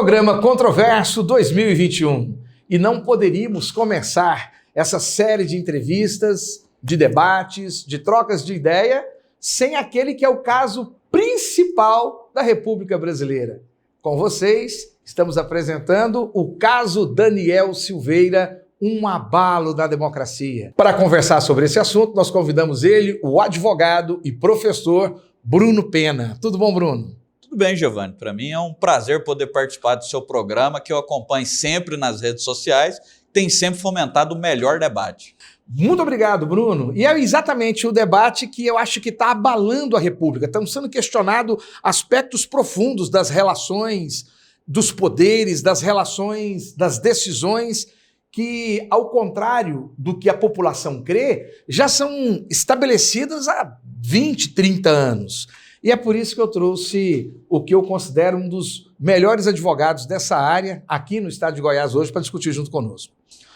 Programa Controverso 2021. E não poderíamos começar essa série de entrevistas, de debates, de trocas de ideia, sem aquele que é o caso principal da República Brasileira. Com vocês, estamos apresentando o caso Daniel Silveira, um abalo da democracia. Para conversar sobre esse assunto, nós convidamos ele, o advogado e professor Bruno Pena. Tudo bom, Bruno? Tudo bem, Giovanni. Para mim é um prazer poder participar do seu programa, que eu acompanho sempre nas redes sociais, tem sempre fomentado o melhor debate. Muito obrigado, Bruno. E é exatamente o debate que eu acho que está abalando a República. Estão sendo questionados aspectos profundos das relações, dos poderes, das relações, das decisões, que, ao contrário do que a população crê, já são estabelecidas há 20, 30 anos. E é por isso que eu trouxe o que eu considero um dos melhores advogados dessa área aqui no estado de Goiás hoje para discutir junto conosco.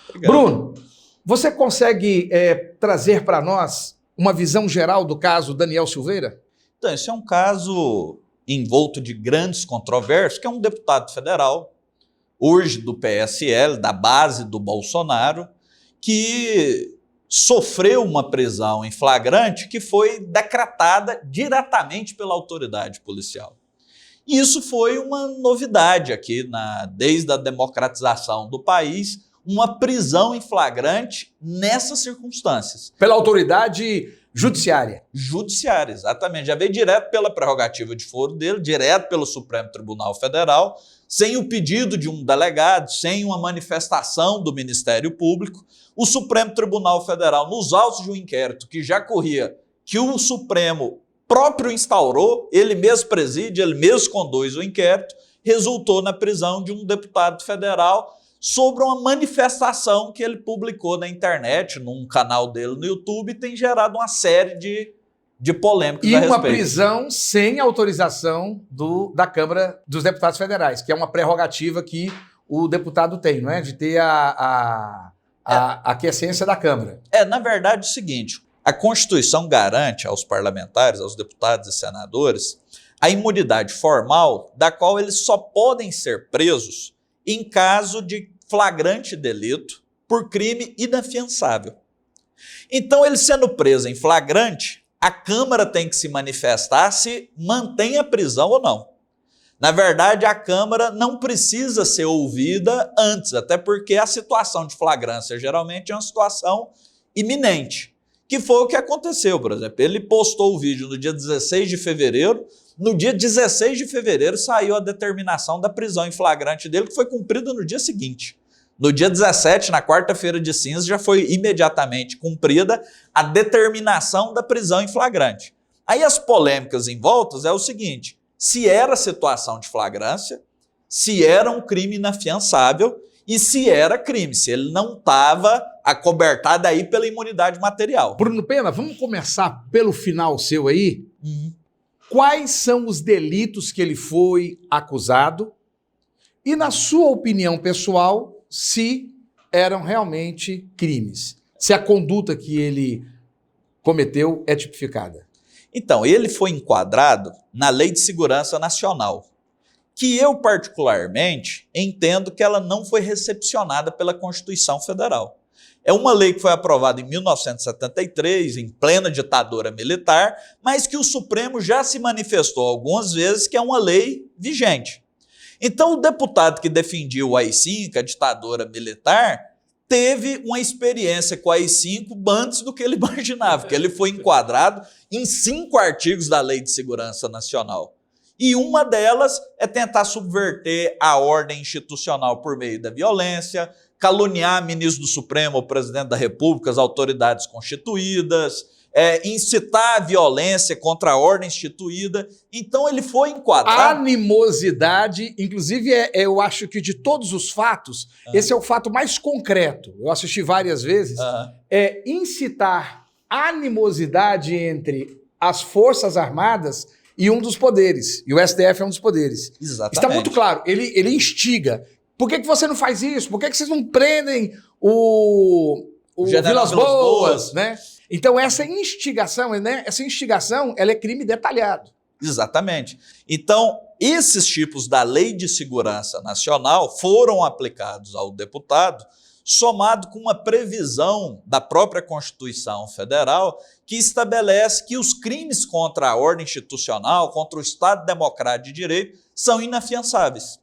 Obrigado. Bruno, você consegue trazer para nós uma visão geral do caso Daniel Silveira? Então, esse é um caso envolto de grandes controvérsias, que é um deputado federal, hoje do PSL, da base do Bolsonaro, que sofreu uma prisão em flagrante que foi decretada diretamente pela autoridade policial. E isso foi uma novidade aqui, desde a democratização do país, uma prisão em flagrante nessas circunstâncias. Pela autoridade judiciária. Judiciária, exatamente. Já veio direto pela prerrogativa de foro dele, direto pelo Supremo Tribunal Federal, sem o pedido de um delegado, sem uma manifestação do Ministério Público. O Supremo Tribunal Federal, nos autos de um inquérito que já corria, que o Supremo próprio instaurou, ele mesmo preside, ele mesmo conduz o inquérito, resultou na prisão de um deputado federal sobre uma manifestação que ele publicou na internet, num canal dele no YouTube, e tem gerado uma série de polêmicas a respeito. E uma prisão sem autorização da Câmara dos Deputados Federais, que é uma prerrogativa que o deputado tem, não é? De ter a aquiescência da Câmara. Na verdade, é o seguinte, a Constituição garante aos parlamentares, aos deputados e senadores, a imunidade formal, da qual eles só podem ser presos em caso de flagrante delito por crime inafiançável. Então, ele sendo preso em flagrante, a Câmara tem que se manifestar se mantém a prisão ou não. Na verdade, a Câmara não precisa ser ouvida antes, até porque a situação de flagrância geralmente é uma situação iminente, que foi o que aconteceu, por exemplo. Ele postou o vídeo no dia 16 de fevereiro, no dia 16 de fevereiro saiu a determinação da prisão em flagrante dele, que foi cumprida no dia seguinte. No dia 17, na quarta-feira de cinza, já foi imediatamente cumprida a determinação da prisão em flagrante. Aí as polêmicas em voltas é o seguinte, se era situação de flagrância, se era um crime inafiançável e se era crime, se ele não estava acobertado aí pela imunidade material. Bruno Pena, vamos começar pelo final seu aí? Quais são os delitos que ele foi acusado e, na sua opinião pessoal, se eram realmente crimes? Se a conduta que ele cometeu é tipificada? Então, ele foi enquadrado na Lei de Segurança Nacional, que eu particularmente entendo que ela não foi recepcionada pela Constituição Federal. É uma lei que foi aprovada em 1973, em plena ditadura militar, mas que o Supremo já se manifestou algumas vezes que é uma lei vigente. Então, o deputado que defendia o AI-5, a ditadura militar, teve uma experiência com a AI-5 antes do que ele imaginava, porque ele foi enquadrado em 5 artigos da Lei de Segurança Nacional. E uma delas é tentar subverter a ordem institucional por meio da violência, caluniar ministro do Supremo, o presidente da República, as autoridades constituídas, incitar a violência contra a ordem instituída. Então ele foi enquadrado. Animosidade, inclusive eu acho que de todos os fatos, esse é o fato mais concreto. Eu assisti várias vezes. É incitar animosidade entre as Forças Armadas e um dos poderes. E o STF é um dos poderes. Exatamente. Está muito claro. Ele instiga. Por que você não faz isso? Por que vocês não prendem o Vilas Boas, né? Então, essa instigação, ela é crime detalhado. Exatamente. Então, esses tipos da Lei de Segurança Nacional foram aplicados ao deputado, somado com uma previsão da própria Constituição Federal que estabelece que os crimes contra a ordem institucional, contra o Estado Democrático de Direito, são inafiançáveis.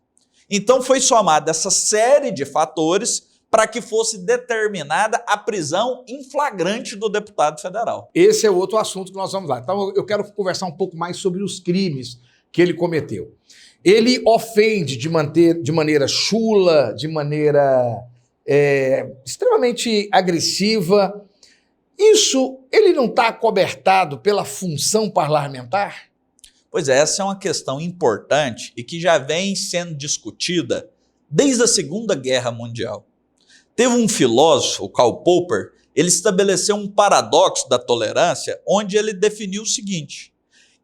Então foi somada essa série de fatores para que fosse determinada a prisão em flagrante do deputado federal. Esse é outro assunto que nós vamos lá. Então eu quero conversar um pouco mais sobre os crimes que ele cometeu. Ele ofende de maneira chula, de maneira extremamente agressiva. Isso, ele não está acobertado pela função parlamentar? Pois é, essa é uma questão importante e que já vem sendo discutida desde a Segunda Guerra Mundial. Teve um filósofo, o Karl Popper, ele estabeleceu um paradoxo da tolerância, onde ele definiu o seguinte,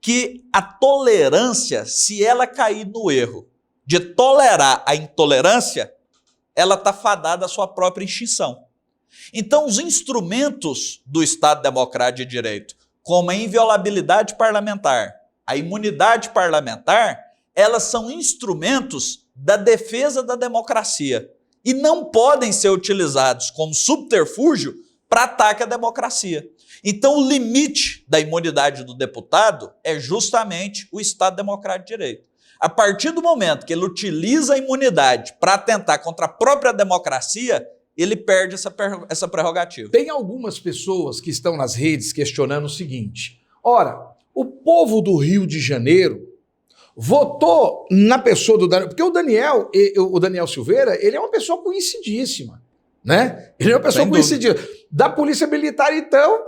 que a tolerância, se ela cair no erro de tolerar a intolerância, ela está fadada à sua própria extinção. Então, os instrumentos do Estado Democrático de Direito, como a inviolabilidade parlamentar, a imunidade parlamentar, elas são instrumentos da defesa da democracia e não podem ser utilizados como subterfúgio para ataque à democracia. Então, o limite da imunidade do deputado é justamente o Estado Democrático de Direito. A partir do momento que ele utiliza a imunidade para atentar contra a própria democracia, ele perde essa prerrogativa. Tem algumas pessoas que estão nas redes questionando o seguinte: ora, o povo do Rio de Janeiro votou na pessoa do Daniel, porque o Daniel Silveira, ele é uma pessoa conhecidíssima, né? Ele é uma pessoa conhecidíssima. Da Polícia Militar, então,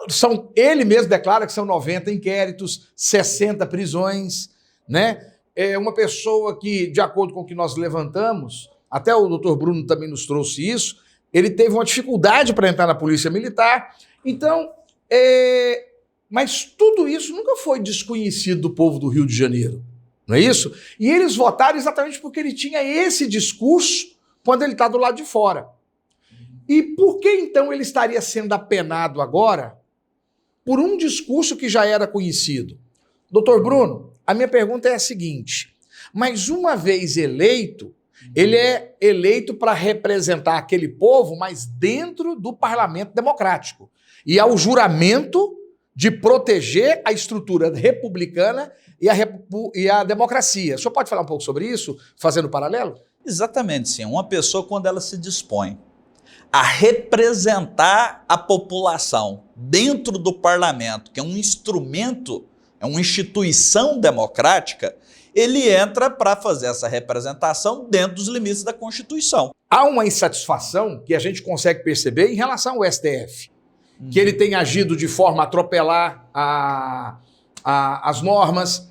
ele mesmo declara que são 90 inquéritos, 60 prisões, né? É uma pessoa que, de acordo com o que nós levantamos, até o doutor Bruno também nos trouxe isso, ele teve uma dificuldade para entrar na Polícia Militar. Então, mas tudo isso nunca foi desconhecido do povo do Rio de Janeiro, não é isso? E eles votaram exatamente porque ele tinha esse discurso quando ele está do lado de fora. E por que então ele estaria sendo apenado agora por um discurso que já era conhecido? Doutor Bruno, a minha pergunta é a seguinte: mas uma vez eleito, ele é eleito para representar aquele povo, mas dentro do parlamento democrático. E ao juramento de proteger a estrutura republicana e a democracia. O senhor pode falar um pouco sobre isso, fazendo paralelo? Exatamente, sim. Uma pessoa, quando ela se dispõe a representar a população dentro do parlamento, que é um instrumento, é uma instituição democrática, ele entra para fazer essa representação dentro dos limites da Constituição. Há uma insatisfação que a gente consegue perceber em relação ao STF, que ele tem agido de forma a atropelar as normas.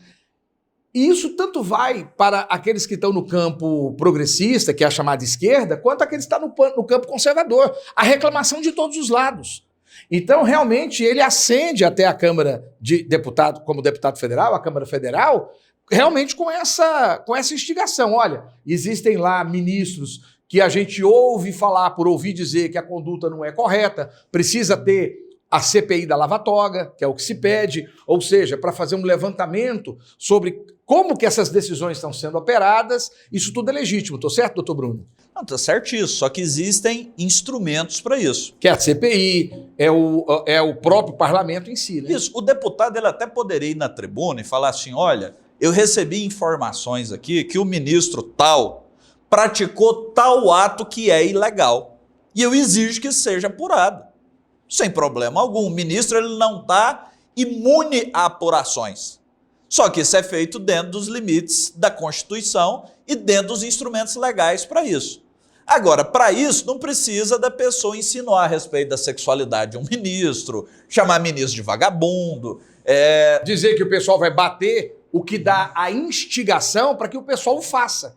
E isso tanto vai para aqueles que estão no campo progressista, que é a chamada esquerda, quanto aqueles que estão no campo conservador. A reclamação de todos os lados. Então, realmente, ele ascende até a Câmara de Deputado, como deputado federal, a Câmara Federal, realmente com essa instigação. Olha, existem lá ministros que a gente ouve falar, por ouvir dizer que a conduta não é correta, precisa ter a CPI da Lava Toga, que é o que se pede, ou seja, para fazer um levantamento sobre como que essas decisões estão sendo operadas. Isso tudo é legítimo, estou certo, doutor Bruno? Não, está certíssimo, só que existem instrumentos para isso. Que é a CPI, é o próprio parlamento em si, né? Isso, o deputado ele até poderia ir na tribuna e falar assim, olha, eu recebi informações aqui que o ministro tal praticou tal ato que é ilegal e eu exijo que seja apurado. Sem problema algum, o ministro ele não está imune a apurações. Só que isso é feito dentro dos limites da Constituição e dentro dos instrumentos legais para isso. Agora, para isso, não precisa da pessoa insinuar a respeito da sexualidade de um ministro, chamar ministro de vagabundo. Dizer que o pessoal vai bater, o que dá a instigação para que o pessoal o faça.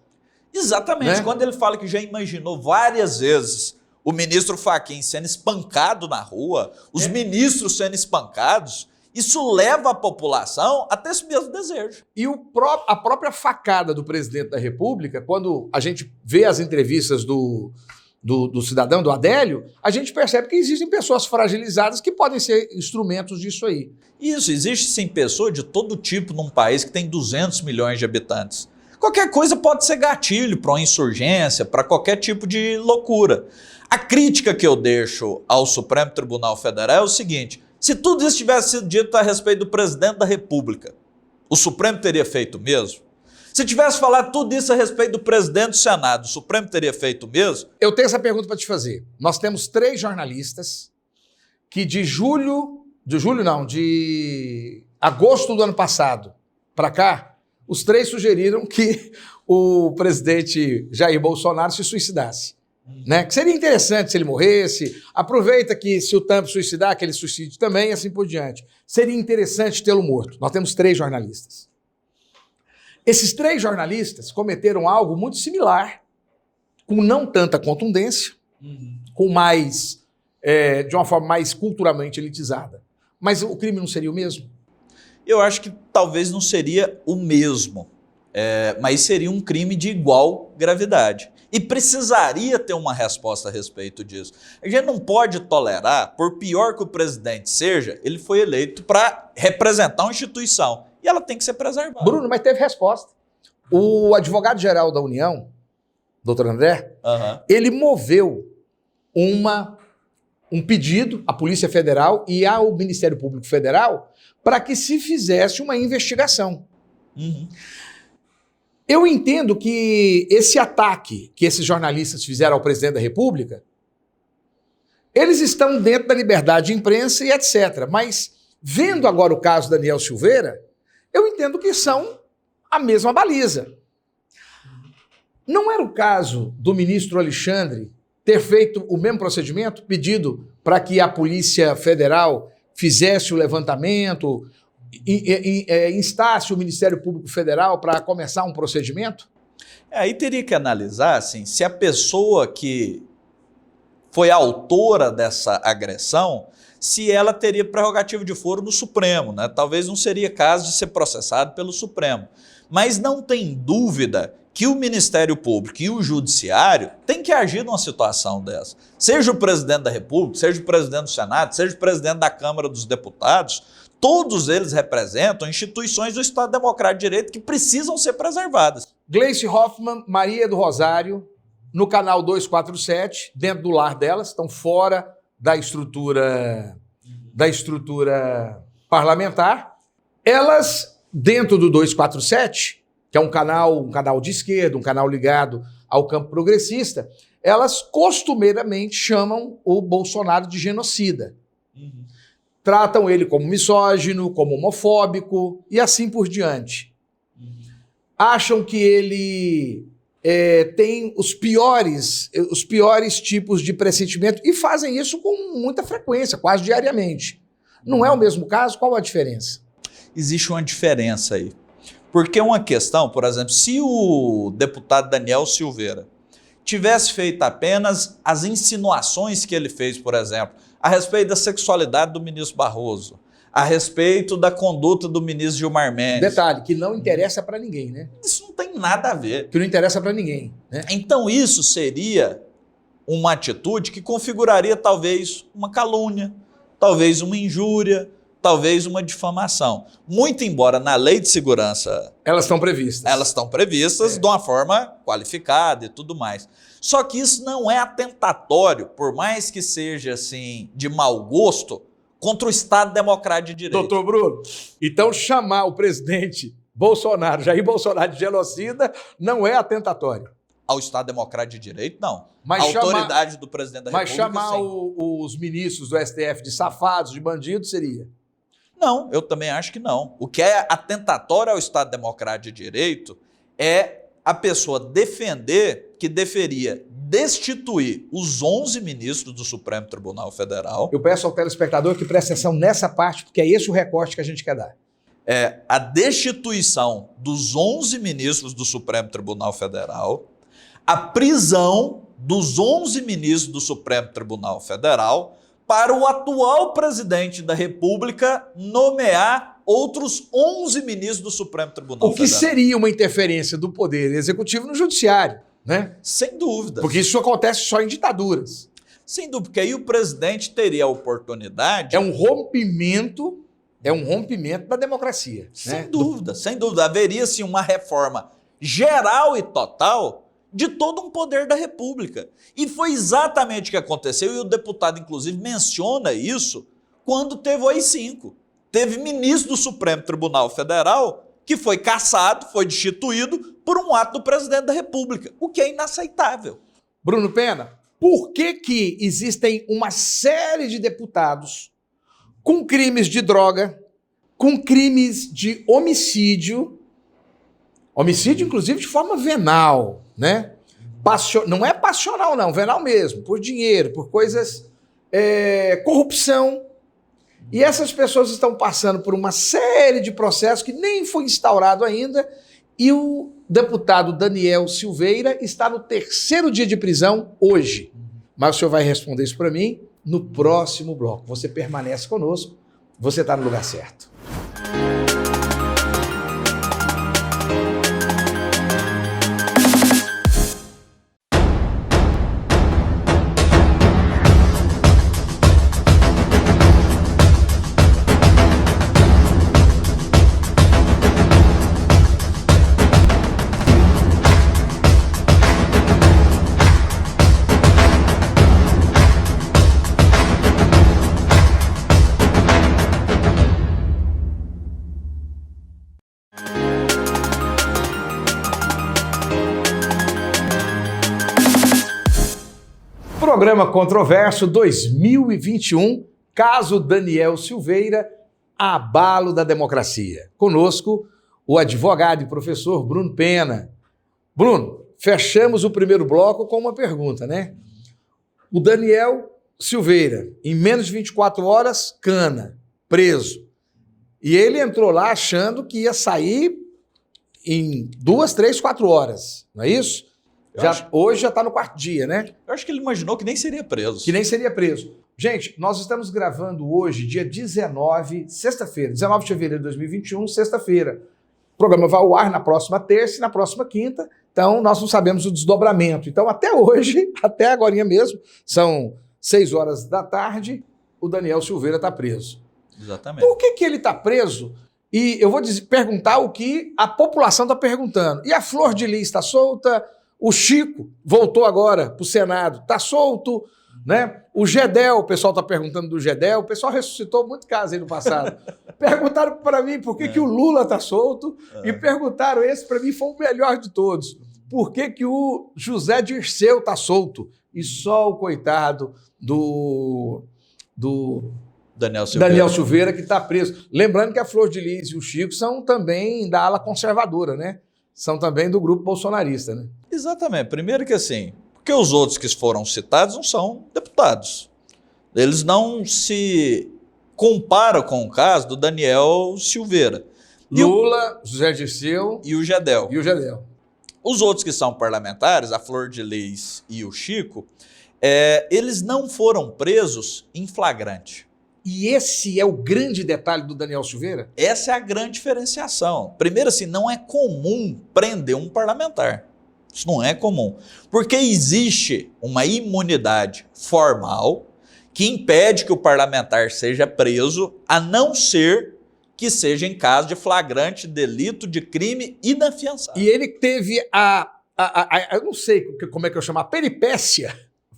Exatamente. Né? Quando ele fala que já imaginou várias vezes o ministro Fachin sendo espancado na rua, os ministros sendo espancados, isso leva a população a ter esse mesmo desejo. E a própria facada do presidente da República, quando a gente vê as entrevistas do cidadão, do Adélio, a gente percebe que existem pessoas fragilizadas que podem ser instrumentos disso aí. Isso, existe sim pessoa de todo tipo num país que tem 200 milhões de habitantes. qualquer coisa pode ser gatilho para uma insurgência, para qualquer tipo de loucura. A crítica que eu deixo ao Supremo Tribunal Federal é o seguinte: se tudo isso tivesse sido dito a respeito do presidente da República, o Supremo teria feito o mesmo? Se tivesse falado tudo isso a respeito do presidente do Senado, o Supremo teria feito o mesmo? Eu tenho essa pergunta para te fazer. Nós temos 3 jornalistas que de agosto do ano passado para cá, os 3 sugeriram que o presidente Jair Bolsonaro se suicidasse. Né? Que seria interessante se ele morresse, aproveita que se o Trump suicidar, que ele suicide também e assim por diante. Seria interessante tê-lo morto. Nós temos 3 jornalistas. Esses 3 jornalistas cometeram algo muito similar, com não tanta contundência, com mais, de uma forma mais culturalmente elitizada. Mas o crime não seria o mesmo? Eu acho que talvez não seria o mesmo, mas seria um crime de igual gravidade. E precisaria ter uma resposta a respeito disso. A gente não pode tolerar, por pior que o presidente seja, ele foi eleito para representar uma instituição. E ela tem que ser preservada. Bruno, mas teve resposta. O advogado-geral da União, doutor André, ele moveu um pedido à Polícia Federal e ao Ministério Público Federal para que se fizesse uma investigação. Eu entendo que esse ataque que esses jornalistas fizeram ao presidente da República, eles estão dentro da liberdade de imprensa e etc. Mas, vendo agora o caso Daniel Silveira, eu entendo que são a mesma baliza. Não era o caso do ministro Alexandre ter feito o mesmo procedimento, pedido para que a Polícia Federal fizesse o levantamento, instasse o Ministério Público Federal para começar um procedimento? Aí teria que analisar assim, se a pessoa que foi a autora dessa agressão, se ela teria prerrogativa de foro no Supremo, né? Talvez não seria caso de ser processado pelo Supremo. Mas não tem dúvida que o Ministério Público e o Judiciário têm que agir numa situação dessa. Seja o presidente da República, seja o presidente do Senado, seja o presidente da Câmara dos Deputados, todos eles representam instituições do Estado Democrático de Direito que precisam ser preservadas. Gleice Hoffmann, Maria do Rosário, no canal 247, dentro do lar delas, estão fora da estrutura parlamentar. Elas, dentro do 247, que é um canal de esquerda, um canal ligado ao campo progressista, elas costumeiramente chamam o Bolsonaro de genocida. Tratam ele como misógino, como homofóbico e assim por diante. Acham que ele tem os piores tipos de pressentimento e fazem isso com muita frequência, quase diariamente. Não é o mesmo caso? Qual a diferença? Existe uma diferença aí. Porque uma questão, por exemplo, se o deputado Daniel Silveira tivesse feito apenas as insinuações que ele fez, por exemplo, a respeito da sexualidade do ministro Barroso, a respeito da conduta do ministro Gilmar Mendes. Detalhe, que não interessa para ninguém, né? Isso não tem nada a ver. Que não interessa para ninguém, né? Então isso seria uma atitude que configuraria talvez uma calúnia, talvez uma injúria, talvez uma difamação. Muito embora na Lei de Segurança... Elas estão previstas. Elas estão previstas de uma forma qualificada e tudo mais. Só que isso não é atentatório, por mais que seja assim de mau gosto, contra o Estado Democrático de Direito. Doutor Bruno, então chamar o presidente Bolsonaro, Jair Bolsonaro de genocida, não é atentatório. Ao Estado Democrático de Direito, não. Mas a autoridade do presidente da República, mas chamar sim. os ministros do STF de safados, de bandidos, seria? Não, eu também acho que não. O que é atentatório ao Estado Democrático de Direito é a pessoa defender que deveria destituir os 11 ministros do Supremo Tribunal Federal. Eu peço ao telespectador que preste atenção nessa parte, porque é esse o recorte que a gente quer dar. É a destituição dos 11 ministros do Supremo Tribunal Federal, a prisão dos 11 ministros do Supremo Tribunal Federal, para o atual presidente da República nomear outros 11 ministros do Supremo Tribunal Federal. O que seria uma interferência do Poder Executivo no Judiciário, né? Sem dúvida. Porque isso acontece só em ditaduras. Sem dúvida, porque aí o presidente teria a oportunidade... É um rompimento da democracia. Sem dúvida, sem dúvida. Haveria, sim, uma reforma geral e total de todo um poder da República. E foi exatamente o que aconteceu, e o deputado, inclusive, menciona isso quando teve o AI-5. Teve ministro do Supremo Tribunal Federal que foi cassado, foi destituído por um ato do presidente da República, o que é inaceitável. Bruno Pena, por que existem uma série de deputados com crimes de droga, com crimes de homicídio, inclusive de forma venal, né? Não é passional não, venal mesmo, por dinheiro, por coisas, corrupção. E essas pessoas estão passando por uma série de processos que nem foi instaurado ainda, e o deputado Daniel Silveira está no 3º dia de prisão hoje. Mas o senhor vai responder isso para mim no próximo bloco. Você permanece conosco, você está no lugar certo. Programa Controverso 2021, caso Daniel Silveira, abalo da democracia. Conosco, o advogado e professor Bruno Pena. Bruno, fechamos o primeiro bloco com uma pergunta, né? O Daniel Silveira, em menos de 24 horas, cana, preso. E ele entrou lá achando que ia sair em 2, 3, 4 horas, não é isso? Hoje já está no 4º dia, né? Eu acho que ele imaginou que nem seria preso. Que nem seria preso. Gente, nós estamos gravando hoje, dia 19, sexta-feira, 19 de fevereiro de 2021, sexta-feira. O programa vai ao ar na próxima terça e na próxima quinta, então nós não sabemos o desdobramento. Então até hoje, até agorinha mesmo, são 6 horas da tarde, o Daniel Silveira está preso. Exatamente. Por que ele está preso? E eu vou perguntar o que a população está perguntando. E a Flor de Lis está solta? O Chico voltou agora para o Senado, está solto, né? O Gedel, o pessoal está perguntando do Gedel, o pessoal ressuscitou muito caso aí no passado. Perguntaram para mim por que o Lula está solto e perguntaram, esse para mim foi o melhor de todos, por que o José Dirceu está solto e só o coitado do Daniel Silveira que está preso. Lembrando que a Flor de Lis e o Chico são também da ala conservadora, né? São também do grupo bolsonarista, né? Exatamente. Primeiro que assim, porque os outros que foram citados não são deputados. Eles não se comparam com o caso do Daniel Silveira. Lula, José Dirceu e o Gedel. Os outros que são parlamentares, a Flor de Lis e o Chico, eles não foram presos em flagrante. E esse é o grande detalhe do Daniel Silveira? Essa é a grande diferenciação. Primeiro, assim, não é comum prender um parlamentar. Isso não é comum. Porque existe uma imunidade formal que impede que o parlamentar seja preso, a não ser que seja em caso de flagrante delito de crime inafiançável. E ele teve eu não sei como é que eu chamo, a peripécia,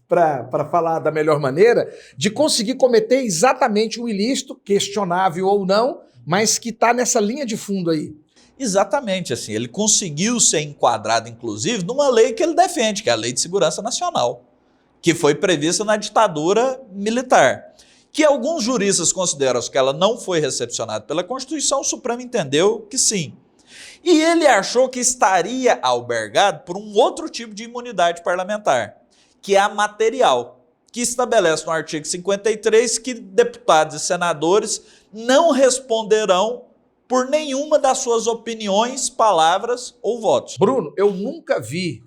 para falar da melhor maneira, de conseguir cometer exatamente o ilícito, questionável ou não, mas que está nessa linha de fundo aí. Exatamente, assim, ele conseguiu ser enquadrado, inclusive, numa lei que ele defende, que é a Lei de Segurança Nacional, que foi prevista na ditadura militar, que alguns juristas consideram que ela não foi recepcionada pela Constituição, o Supremo entendeu que sim. E ele achou que estaria albergado por um outro tipo de imunidade parlamentar, que é a material, que estabelece no artigo 53 que deputados e senadores não responderão por nenhuma das suas opiniões, palavras ou votos. Bruno, eu nunca vi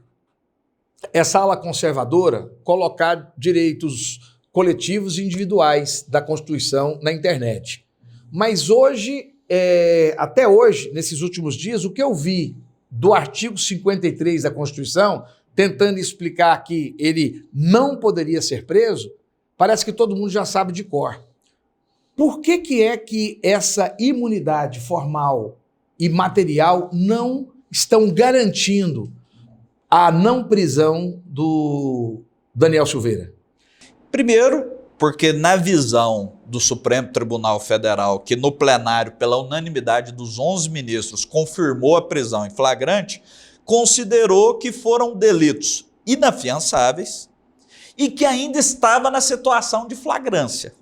essa ala conservadora colocar direitos coletivos e individuais da Constituição na internet. Mas hoje, até hoje, nesses últimos dias, o que eu vi do artigo 53 da Constituição, tentando explicar que ele não poderia ser preso, parece que todo mundo já sabe de cor. Por que é que essa imunidade formal e material não estão garantindo a não prisão do Daniel Silveira? Primeiro, porque na visão do Supremo Tribunal Federal, que no plenário, pela unanimidade dos 11 ministros, confirmou a prisão em flagrante, considerou que foram delitos inafiançáveis e que ainda estava na situação de flagrância.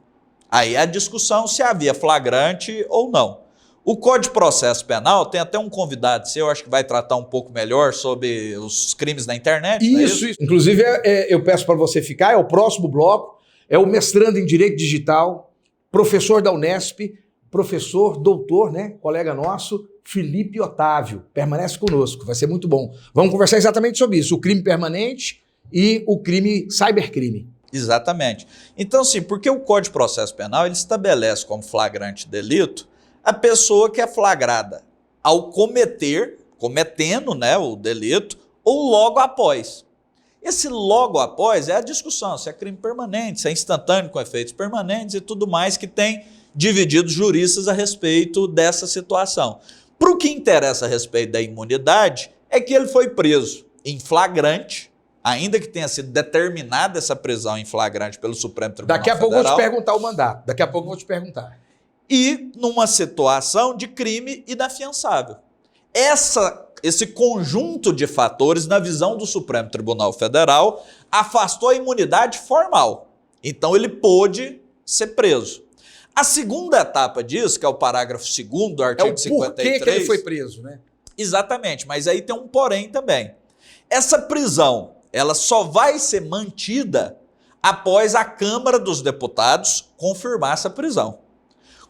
Aí a discussão se havia flagrante ou não. O Código de Processo Penal, tem até um convidado seu, acho que vai tratar um pouco melhor sobre os crimes na internet. Isso. Inclusive, eu peço para você ficar, é o próximo bloco, é o mestrando em Direito Digital, professor da Unesp, professor, doutor, né, colega nosso, Felipe Otávio. Permanece conosco, vai ser muito bom. Vamos conversar exatamente sobre isso, o crime permanente e o crime cybercrime. Exatamente. Então, sim, porque o Código de Processo Penal ele estabelece como flagrante delito a pessoa que é flagrada ao cometendo, né, o delito, ou logo após. Esse logo após é a discussão se é crime permanente, se é instantâneo com efeitos permanentes e tudo mais que tem dividido juristas a respeito dessa situação. Para o que interessa a respeito da imunidade é que ele foi preso em flagrante, ainda que tenha sido determinada essa prisão em flagrante pelo Supremo Tribunal Federal. Daqui a pouco eu vou te perguntar o mandato, daqui a pouco eu vou te perguntar. E numa situação de crime inafiançável. Esse conjunto de fatores, na visão do Supremo Tribunal Federal, afastou a imunidade formal. Então ele pôde ser preso. A segunda etapa disso, que é o parágrafo 2º do artigo 53... É o porquê que ele foi preso, né? Exatamente, mas aí tem um porém também. Essa prisão, ela só vai ser mantida após a Câmara dos Deputados confirmar essa prisão.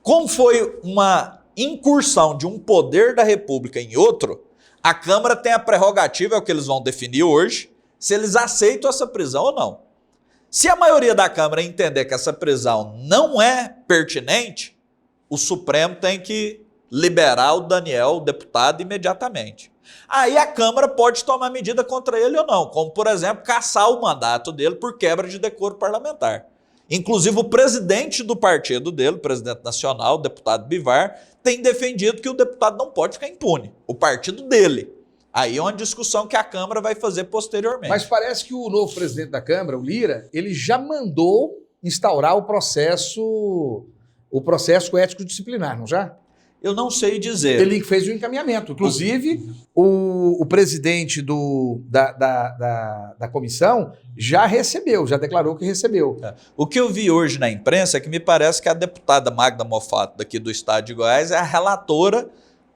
Como foi uma incursão de um poder da República em outro, a Câmara tem a prerrogativa, é o que eles vão definir hoje, se eles aceitam essa prisão ou não. Se a maioria da Câmara entender que essa prisão não é pertinente, o Supremo tem que liberar o Daniel, o deputado, imediatamente. Aí a Câmara pode tomar medida contra ele ou não, como, por exemplo, cassar o mandato dele por quebra de decoro parlamentar. Inclusive, o presidente do partido dele, o presidente nacional, o deputado Bivar, tem defendido que o deputado não pode ficar impune, o partido dele. Aí é uma discussão que a Câmara vai fazer posteriormente. Mas parece que o novo presidente da Câmara, o Lira, ele já mandou instaurar o processo ético disciplinar, não já? Eu não sei dizer. Ele fez o encaminhamento. Inclusive, o presidente da comissão já declarou que recebeu. O que eu vi hoje na imprensa é que me parece que a deputada Magda Mofato, daqui do estado de Goiás, é a relatora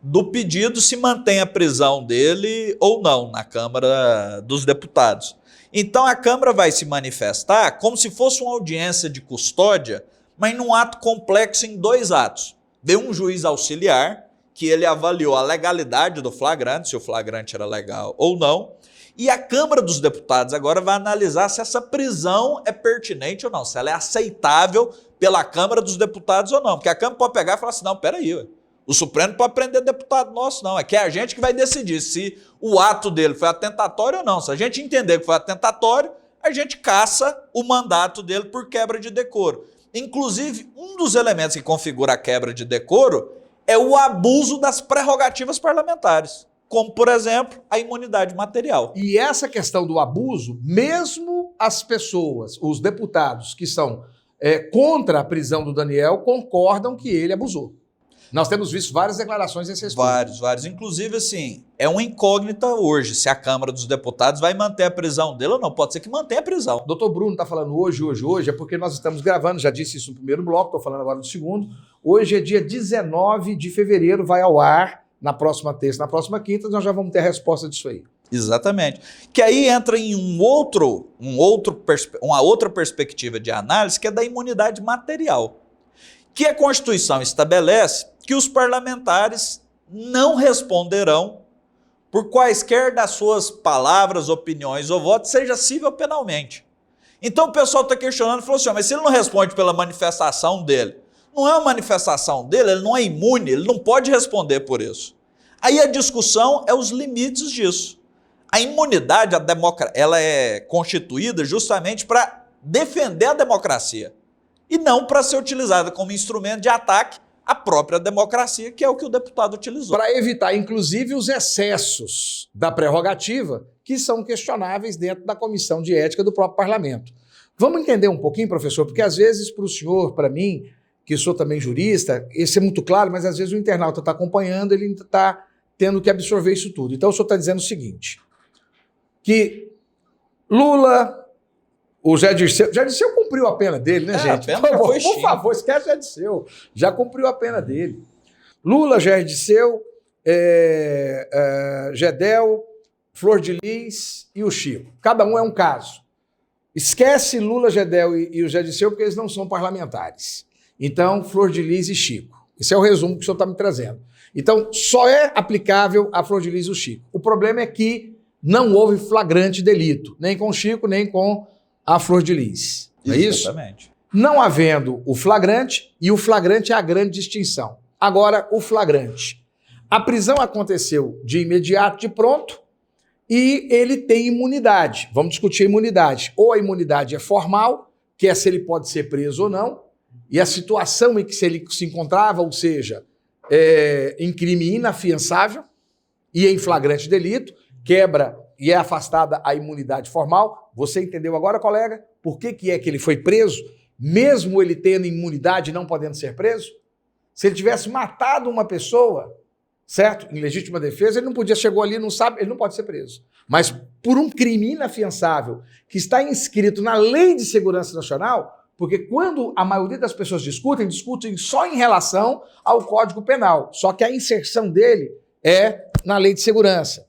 do pedido se mantém a prisão dele ou não na Câmara dos Deputados. Então a Câmara vai se manifestar como se fosse uma audiência de custódia, mas num ato complexo em 2 atos. Veio um juiz auxiliar, que ele avaliou a legalidade do flagrante, se o flagrante era legal ou não, e a Câmara dos Deputados agora vai analisar se essa prisão é pertinente ou não, se ela é aceitável pela Câmara dos Deputados ou não, porque a Câmara pode pegar e falar assim, não, peraí, o Supremo não pode prender deputado nosso não, é que é a gente que vai decidir se o ato dele foi atentatório ou não. Se a gente entender que foi atentatório, a gente caça o mandato dele por quebra de decoro. Inclusive, um dos elementos que configura a quebra de decoro é o abuso das prerrogativas parlamentares, como, por exemplo, a imunidade material. E essa questão do abuso, mesmo as pessoas, os deputados que são contra a prisão do Daniel, concordam que ele abusou. Nós temos visto várias declarações nesse respeito. Vários. Inclusive, assim, é uma incógnita hoje se a Câmara dos Deputados vai manter a prisão dele ou não. Pode ser que mantenha a prisão. Doutor Bruno está falando hoje, é porque nós estamos gravando, já disse isso no primeiro bloco, estou falando agora no segundo. Hoje é dia 19 de fevereiro, vai ao ar na próxima terça, na próxima quinta, nós já vamos ter a resposta disso aí. Exatamente. Que aí entra em uma outra perspectiva de análise, que é da imunidade material. Que a Constituição estabelece que os parlamentares não responderão por quaisquer das suas palavras, opiniões ou votos, seja civil ou penalmente. Então o pessoal está questionando e falou assim, mas se ele não responde pela manifestação dele, não é uma manifestação dele, ele não é imune, ele não pode responder por isso. Aí a discussão é os limites disso. A imunidade, ela é constituída justamente para defender a democracia e não para ser utilizada como instrumento de ataque a própria democracia, que é o que o deputado utilizou. Para evitar, inclusive, os excessos da prerrogativa, que são questionáveis dentro da comissão de ética do próprio parlamento. Vamos entender um pouquinho, professor, porque às vezes para o senhor, para mim, que sou também jurista, isso é muito claro, mas às vezes o internauta está acompanhando, ele está tendo que absorver isso tudo. Então o senhor está dizendo o seguinte, que Lula, o Zé Dirceu cumpriu a pena dele, né, gente? Por favor, esquece o Zé Dirceu, já cumpriu a pena dele. Lula, Zé Dirceu, Gedel, Flor de Lis e o Chico. Cada um é um caso. Esquece Lula, Gedel e o Zé Dirceu, porque eles não são parlamentares. Então, Flor de Lis e Chico. Esse é o resumo que o senhor está me trazendo. Então, só é aplicável a Flor de Lis e o Chico. O problema é que não houve flagrante delito, nem com o Chico, nem com a Flor de Lis. Não é isso? Exatamente. Não havendo o flagrante, e o flagrante é a grande distinção. Agora, o flagrante. A prisão aconteceu de imediato, de pronto, e ele tem imunidade. Vamos discutir a imunidade. Ou a imunidade é formal, que é se ele pode ser preso ou não, e a situação em que ele se encontrava, ou seja, em crime inafiançável e em flagrante delito, quebra e é afastada a imunidade formal. Você entendeu agora, colega, por que é que ele foi preso, mesmo ele tendo imunidade e não podendo ser preso? Se ele tivesse matado uma pessoa, certo? Em legítima defesa, ele não podia, chegou ali, não sabe, ele não pode ser preso. Mas por um crime inafiançável que está inscrito na Lei de Segurança Nacional, porque quando a maioria das pessoas discutem só em relação ao Código Penal, só que a inserção dele é na Lei de Segurança.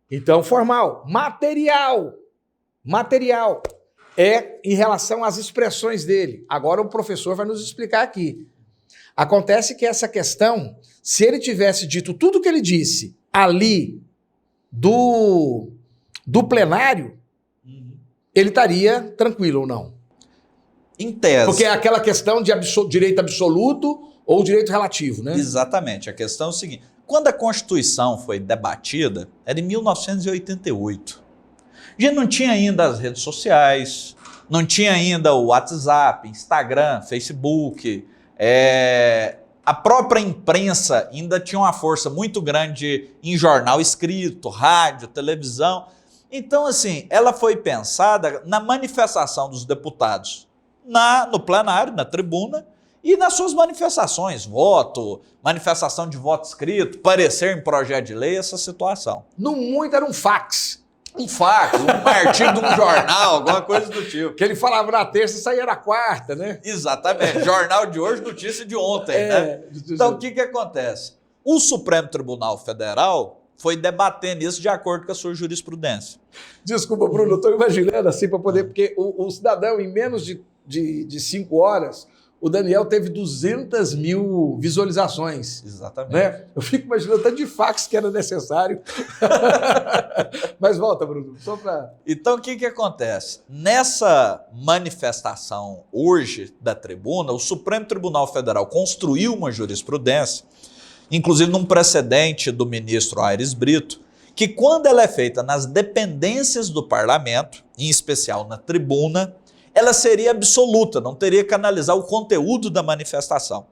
Então, formal. Material é em relação às expressões dele. Agora o professor vai nos explicar aqui. Acontece que essa questão, se ele tivesse dito tudo o que ele disse ali do plenário, ele estaria tranquilo ou não? Em tese. Porque é aquela questão de direito absoluto ou direito relativo, né? Exatamente. A questão é o seguinte, quando a Constituição foi debatida, era em 1988. A gente não tinha ainda as redes sociais, não tinha ainda o WhatsApp, Instagram, Facebook, a própria imprensa ainda tinha uma força muito grande em jornal escrito, rádio, televisão. Então, assim, ela foi pensada na manifestação dos deputados no plenário, na tribuna, e nas suas manifestações, voto, manifestação de voto escrito, parecer em projeto de lei, essa situação. No muito era um fax. Um fax, um artigo de um jornal, alguma coisa do tipo. Que ele falava na terça e saía na quarta, né? Exatamente. Jornal de hoje, notícia de ontem, né? Então, o que acontece? O Supremo Tribunal Federal foi debatendo isso de acordo com a sua jurisprudência. Desculpa, Bruno, eu estou imaginando assim para poder... Porque o cidadão, em menos de 5 horas, o Daniel teve 200 mil visualizações. Exatamente. Né? Eu fico imaginando o tanto de fax que era necessário. Mas volta, Bruno, só para... Então, o que acontece? Nessa manifestação hoje da tribuna, o Supremo Tribunal Federal construiu uma jurisprudência, inclusive num precedente do ministro Aires Brito, que quando ela é feita nas dependências do parlamento, em especial na tribuna, ela seria absoluta, não teria que analisar o conteúdo da manifestação.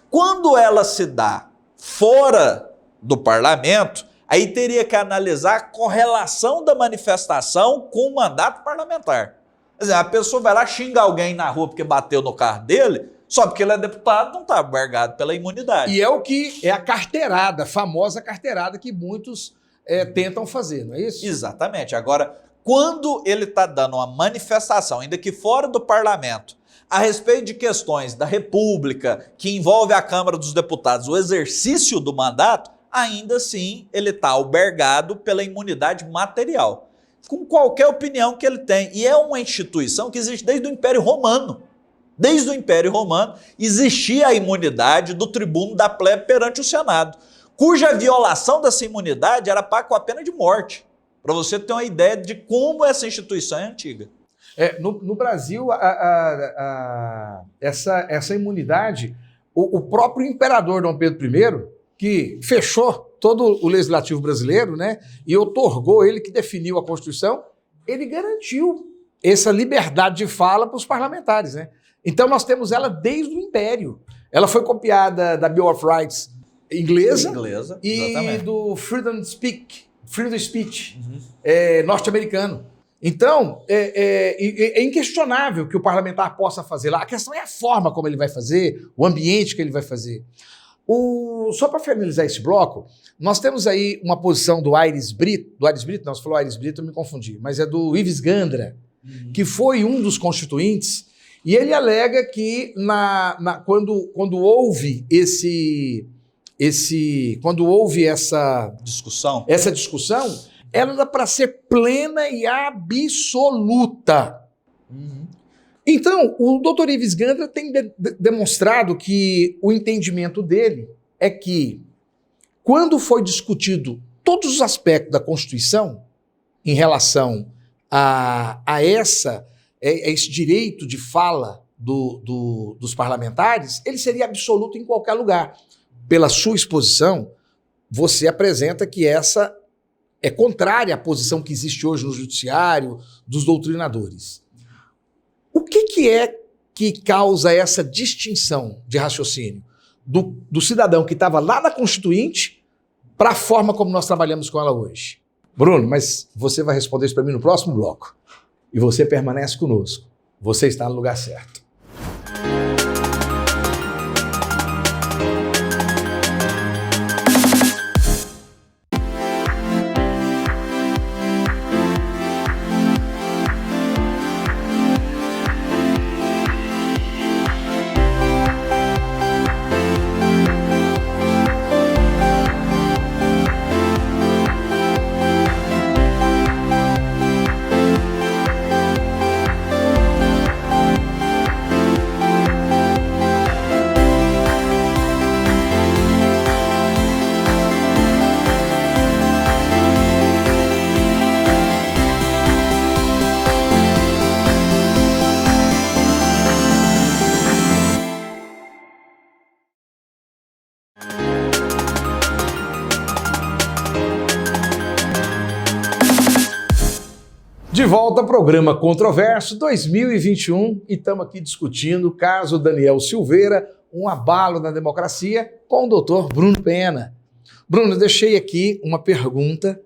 Quando ela se dá fora do parlamento, aí teria que analisar a correlação da manifestação com o mandato parlamentar. Quer dizer, a pessoa vai lá, xinga alguém na rua porque bateu no carro dele, só porque ele é deputado, não está albergado pela imunidade. E é o que é a carteirada, a famosa carteirada que muitos tentam fazer, não é isso? Exatamente. Agora, quando ele está dando uma manifestação, ainda que fora do parlamento, a respeito de questões da República, que envolve a Câmara dos Deputados, o exercício do mandato, ainda assim ele está albergado pela imunidade material, com qualquer opinião que ele tem. E é uma instituição que existe desde o Império Romano. Desde o Império Romano existia a imunidade do tribuno da plebe perante o Senado, cuja violação dessa imunidade era paga com a pena de morte. Para você ter uma ideia de como essa instituição é antiga. No Brasil, essa imunidade, o próprio imperador Dom Pedro I, que fechou todo o legislativo brasileiro, né, e outorgou, ele que definiu a Constituição, ele garantiu essa liberdade de fala para os parlamentares, né? Então nós temos ela desde o Império. Ela foi copiada da Bill of Rights inglesa e exatamente. do Freedom Speech norte-americano. Então, é inquestionável que o parlamentar possa fazer lá. A questão é a forma como ele vai fazer, o ambiente que ele vai fazer. Só para finalizar esse bloco, nós temos aí uma posição do Aires Brito, não, você falou Aires Brito, eu me confundi, mas é do Ives Gandra, que foi um dos constituintes, e ele alega que quando houve essa discussão, ela era para ser plena e absoluta. Então, o doutor Ives Gandra tem demonstrado que o entendimento dele é que, quando foi discutido todos os aspectos da Constituição em relação a esse direito de fala dos parlamentares, ele seria absoluto em qualquer lugar. Pela sua exposição, você apresenta que essa é contrária à posição que existe hoje no judiciário dos doutrinadores. O que é que causa essa distinção de raciocínio do cidadão que estava lá na Constituinte para a forma como nós trabalhamos com ela hoje? Bruno, mas você vai responder isso para mim no próximo bloco. E você permanece conosco. Você está no lugar certo. De volta ao programa Controverso 2021 e estamos aqui discutindo o caso Daniel Silveira, um abalo na democracia, com o doutor Bruno Pena. Bruno, eu deixei aqui uma pergunta,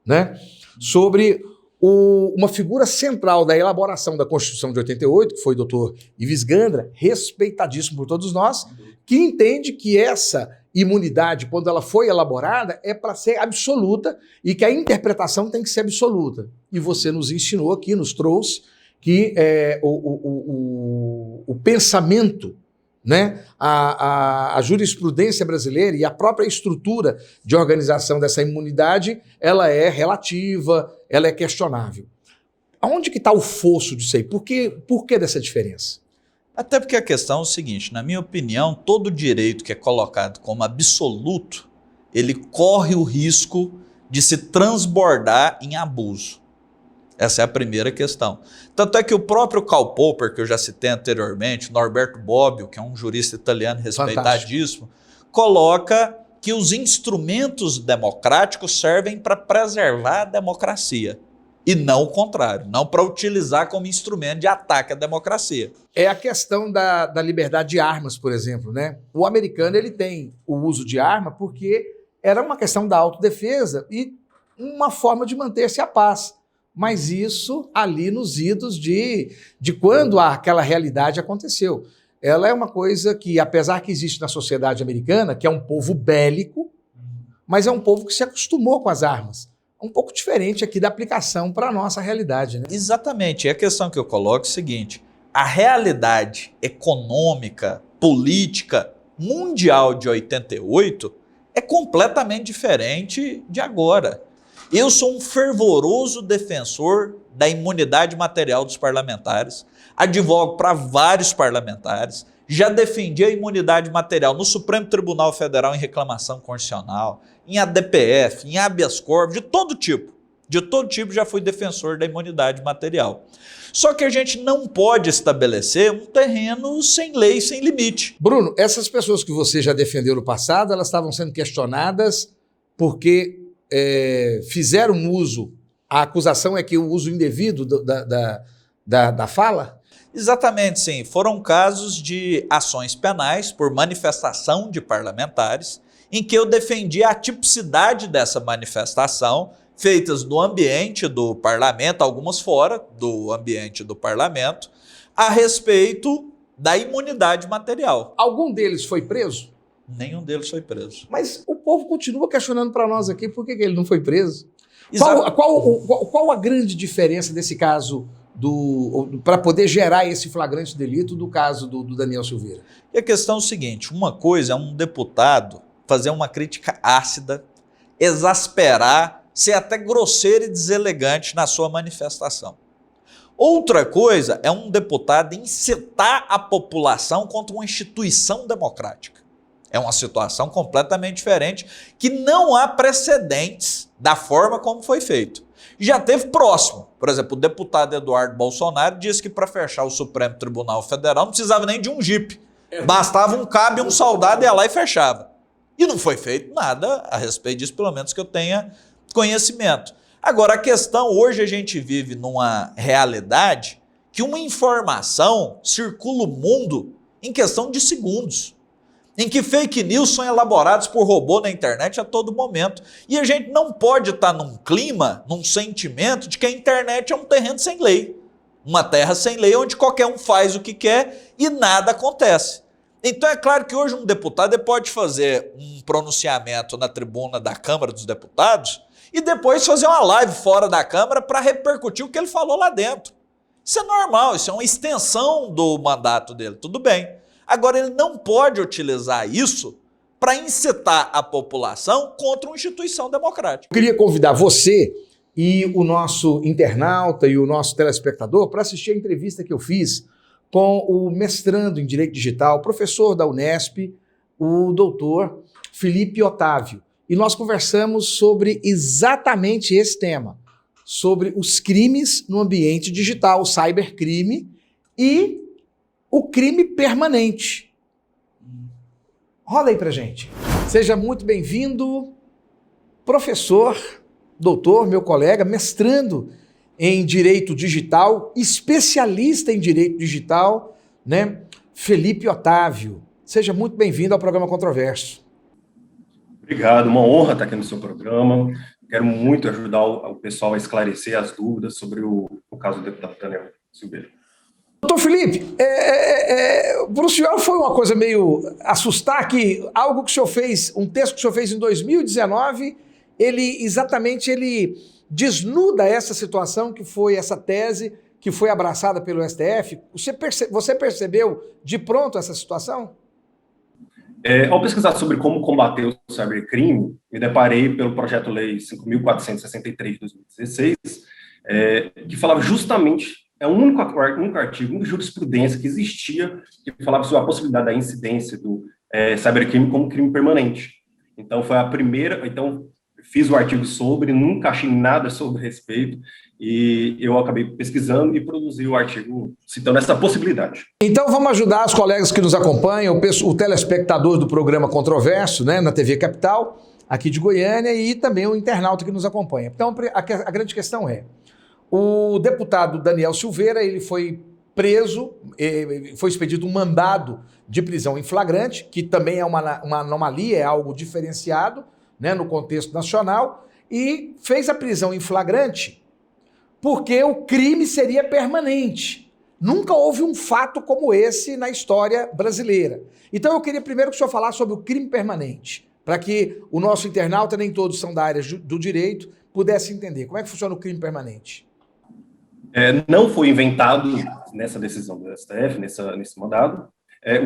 né, sobre uma figura central da elaboração da Constituição de 88, que foi o doutor Ives Gandra, respeitadíssimo por todos nós, que entende que essa imunidade, quando ela foi elaborada, é para ser absoluta e que a interpretação tem que ser absoluta. E você nos ensinou aqui, nos trouxe, que o pensamento, né, a jurisprudência brasileira e a própria estrutura de organização dessa imunidade, ela é relativa, ela é questionável. Aonde que está o fosso disso aí? Por que dessa diferença? Até porque a questão é o seguinte, na minha opinião, todo direito que é colocado como absoluto, ele corre o risco de se transbordar em abuso. Essa é a primeira questão. Tanto é que o próprio Karl Popper, que eu já citei anteriormente, Norberto Bobbio, que é um jurista italiano respeitadíssimo, coloca que os instrumentos democráticos servem para preservar a democracia. E não o contrário, não para utilizar como instrumento de ataque à democracia. É a questão da liberdade de armas, por exemplo, né? O americano ele tem o uso de arma porque era uma questão da autodefesa e uma forma de manter-se a paz. Mas isso ali nos idos de quando aquela realidade aconteceu. Ela é uma coisa que, apesar que existe na sociedade americana, que é um povo bélico, mas é um povo que se acostumou com as armas. Um pouco diferente aqui da aplicação para a nossa realidade, né? Exatamente. E a questão que eu coloco é o seguinte, a realidade econômica, política, mundial de 88 é completamente diferente de agora. Eu sou um fervoroso defensor da imunidade material dos parlamentares, advogo para vários parlamentares, já defendi a imunidade material no Supremo Tribunal Federal em reclamação constitucional, em ADPF, em habeas corpus, de todo tipo já fui defensor da imunidade material. Só que a gente não pode estabelecer um terreno sem lei, sem limite. Bruno, essas pessoas que você já defendeu no passado, elas estavam sendo questionadas porque fizeram uso, a acusação é que o uso indevido da fala? Exatamente, sim. Foram casos de ações penais por manifestação de parlamentares, em que eu defendi a tipicidade dessa manifestação, feitas no ambiente do parlamento, algumas fora do ambiente do parlamento, a respeito da imunidade material. Algum deles foi preso? Nenhum deles foi preso. Mas o povo continua questionando para nós aqui por que ele não foi preso. Exa- Qual a grande diferença desse caso para poder gerar esse flagrante delito do caso do Daniel Silveira? E a questão é o seguinte, uma coisa é um deputado fazer uma crítica ácida, exasperar, ser até grosseiro e deselegante na sua manifestação. Outra coisa é um deputado incitar a população contra uma instituição democrática. É uma situação completamente diferente, que não há precedentes da forma como foi feito. Já teve próximo. Por exemplo, o deputado Eduardo Bolsonaro disse que para fechar o Supremo Tribunal Federal não precisava nem de um jipe. Bastava um cabo e um soldado, ia lá e fechava. E não foi feito nada a respeito disso, pelo menos que eu tenha conhecimento. Agora, a questão, hoje a gente vive numa realidade que uma informação circula o mundo em questão de segundos, em que fake news são elaborados por robô na internet a todo momento. E a gente não pode estar num clima, num sentimento de que a internet é um terreno sem lei. Uma terra sem lei onde qualquer um faz o que quer e nada acontece. Então é claro que hoje um deputado pode fazer um pronunciamento na tribuna da Câmara dos Deputados e depois fazer uma live fora da Câmara para repercutir o que ele falou lá dentro. Isso é normal, isso é uma extensão do mandato dele, tudo bem. Agora, ele não pode utilizar isso para incitar a população contra uma instituição democrática. Eu queria convidar você e o nosso internauta e o nosso telespectador para assistir a entrevista que eu fiz com o mestrando em Direito Digital, professor da Unesp, o doutor Felipe Otávio. E nós conversamos sobre exatamente esse tema, sobre os crimes no ambiente digital, o cybercrime e o crime permanente. Rola aí pra gente. Seja muito bem-vindo, professor, doutor, meu colega, mestrando em Direito Digital, especialista em Direito Digital, né? Felipe Otávio. Seja muito bem-vindo ao programa Controverso. Obrigado, uma honra estar aqui no seu programa. Quero muito ajudar o pessoal a esclarecer as dúvidas sobre o caso do deputado Daniel Silveira. Doutor Felipe, para o senhor foi uma coisa meio assustar que algo que o senhor fez, um texto que o senhor fez em 2019, ele desnuda essa situação que foi essa tese que foi abraçada pelo STF. Você percebeu de pronto essa situação? Ao pesquisar sobre como combater o cybercrime, me deparei pelo projeto-lei 5.463 de 2016, que falava justamente, é um único artigo, uma jurisprudência que existia, que falava sobre a possibilidade da incidência do cybercrime como crime permanente. Então, foi a primeira, fiz o artigo sobre, nunca achei nada sobre respeito, e eu acabei pesquisando e produzi o artigo citando essa possibilidade. Então vamos ajudar os colegas que nos acompanham, o telespectador do programa Controverso, né, na TV Capital, aqui de Goiânia, e também o internauta que nos acompanha. Então a grande questão é, o deputado Daniel Silveira, ele foi preso, foi expedido um mandado de prisão em flagrante, que também é uma anomalia, é algo diferenciado, né, no contexto nacional, e fez a prisão em flagrante porque o crime seria permanente. Nunca houve um fato como esse na história brasileira. Então eu queria primeiro que o senhor falasse sobre o crime permanente, para que o nosso internauta, nem todos são da área do direito, pudesse entender como é que funciona o crime permanente. Não foi inventado nessa decisão do STF, nesse mandado.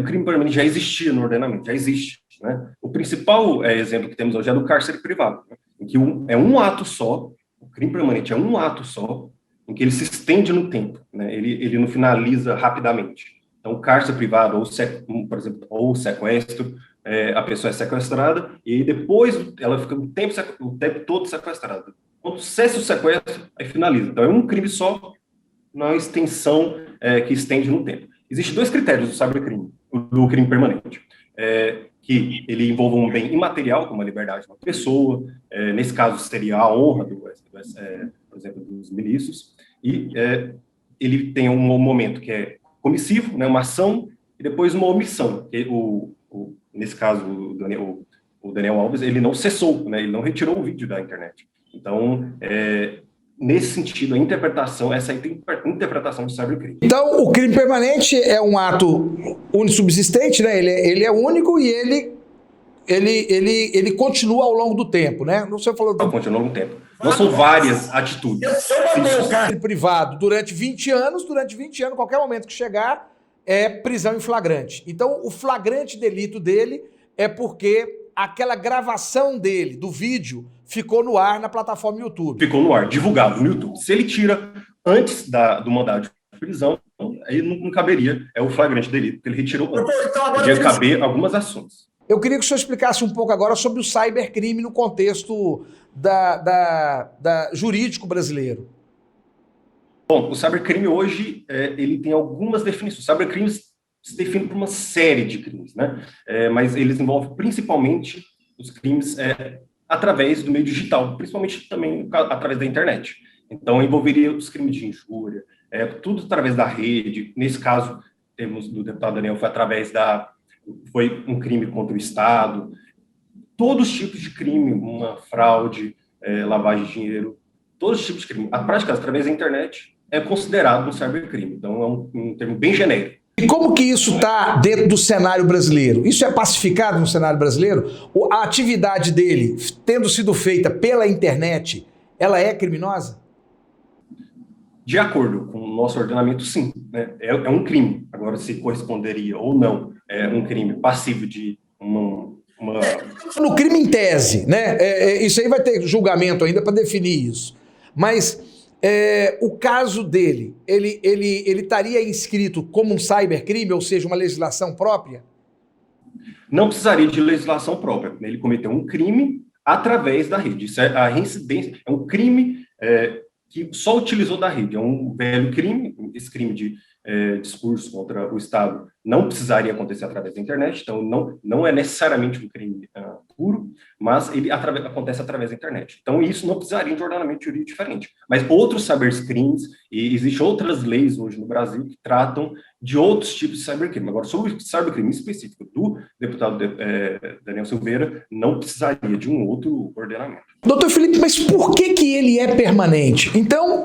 O crime permanente já existia no ordenamento, já existe. Né? O principal exemplo que temos hoje é do cárcere privado, né? Em que é um ato só, o crime permanente é um ato só, em que ele se estende no tempo, né? Ele não finaliza rapidamente. Então, o cárcere privado, por exemplo, ou sequestro, a pessoa é sequestrada e depois ela fica o tempo todo sequestrada. Quando cessa o sequestro, aí finaliza. Então, é um crime só, não é extensão que estende no tempo. Existem dois critérios do cybercrime, do crime permanente. Que ele envolva um bem imaterial, como a liberdade de uma pessoa, nesse caso seria a honra, por exemplo, dos ministros, e ele tem um momento que é comissivo, né, uma ação, e depois uma omissão. Nesse caso, o Daniel Alves, ele não cessou, né, ele não retirou o vídeo da internet. Então, nesse sentido, essa interpretação do cybercrime. Então, o crime permanente é um ato unissubsistente, né? Ele é único e ele continua ao longo do tempo, né? Você falou Continua ao longo do tempo. Não são várias atitudes. Privado durante 20 anos, qualquer momento que chegar, é prisão em flagrante. Então, o flagrante delito dele é porque aquela gravação dele, do vídeo, ficou no ar na plataforma YouTube. Ficou no ar, divulgado no YouTube. Se ele tira antes do mandado de prisão, aí não caberia, é o flagrante delito, porque ele retirou antes. Podia caber algumas ações. Eu queria que o senhor explicasse um pouco agora sobre o cybercrime no contexto da jurídico brasileiro. Bom, o cybercrime hoje, ele tem algumas definições. O cybercrime se define por uma série de crimes, né? Mas eles envolvem principalmente os crimes através do meio digital, principalmente também através da internet. Então, envolveria os crimes de injúria, tudo através da rede. Nesse caso, temos do deputado Daniel, foi um crime contra o Estado. Todos os tipos de crime, uma fraude, lavagem de dinheiro, todos os tipos de crime. A prática através da internet é considerado um cybercrime. Então, é um termo bem genérico. E como que isso está dentro do cenário brasileiro? Isso é pacificado no cenário brasileiro? A atividade dele, tendo sido feita pela internet, ela é criminosa? De acordo com o nosso ordenamento, sim, né? É um crime. Agora, se corresponderia ou não um crime passivo de uma... No crime em tese, né? Isso aí vai ter julgamento ainda para definir isso. Mas o caso dele, ele estaria inscrito como um cybercrime, ou seja, uma legislação própria? Não precisaria de legislação própria. Ele cometeu um crime através da rede. Isso a reincidência. É um crime que só utilizou da rede. É um velho crime. Esse crime de discurso contra o Estado não precisaria acontecer através da internet. Então, não é necessariamente um crime puro, mas ele acontece através da internet. Então, isso não precisaria de ordenamento jurídico diferente. Mas outros cybercrimes, e existem outras leis hoje no Brasil que tratam de outros tipos de cybercrime. Agora, sobre o cybercrime específico do deputado Daniel Silveira, não precisaria de um outro ordenamento. Doutor Felipe, mas por que ele é permanente? Então,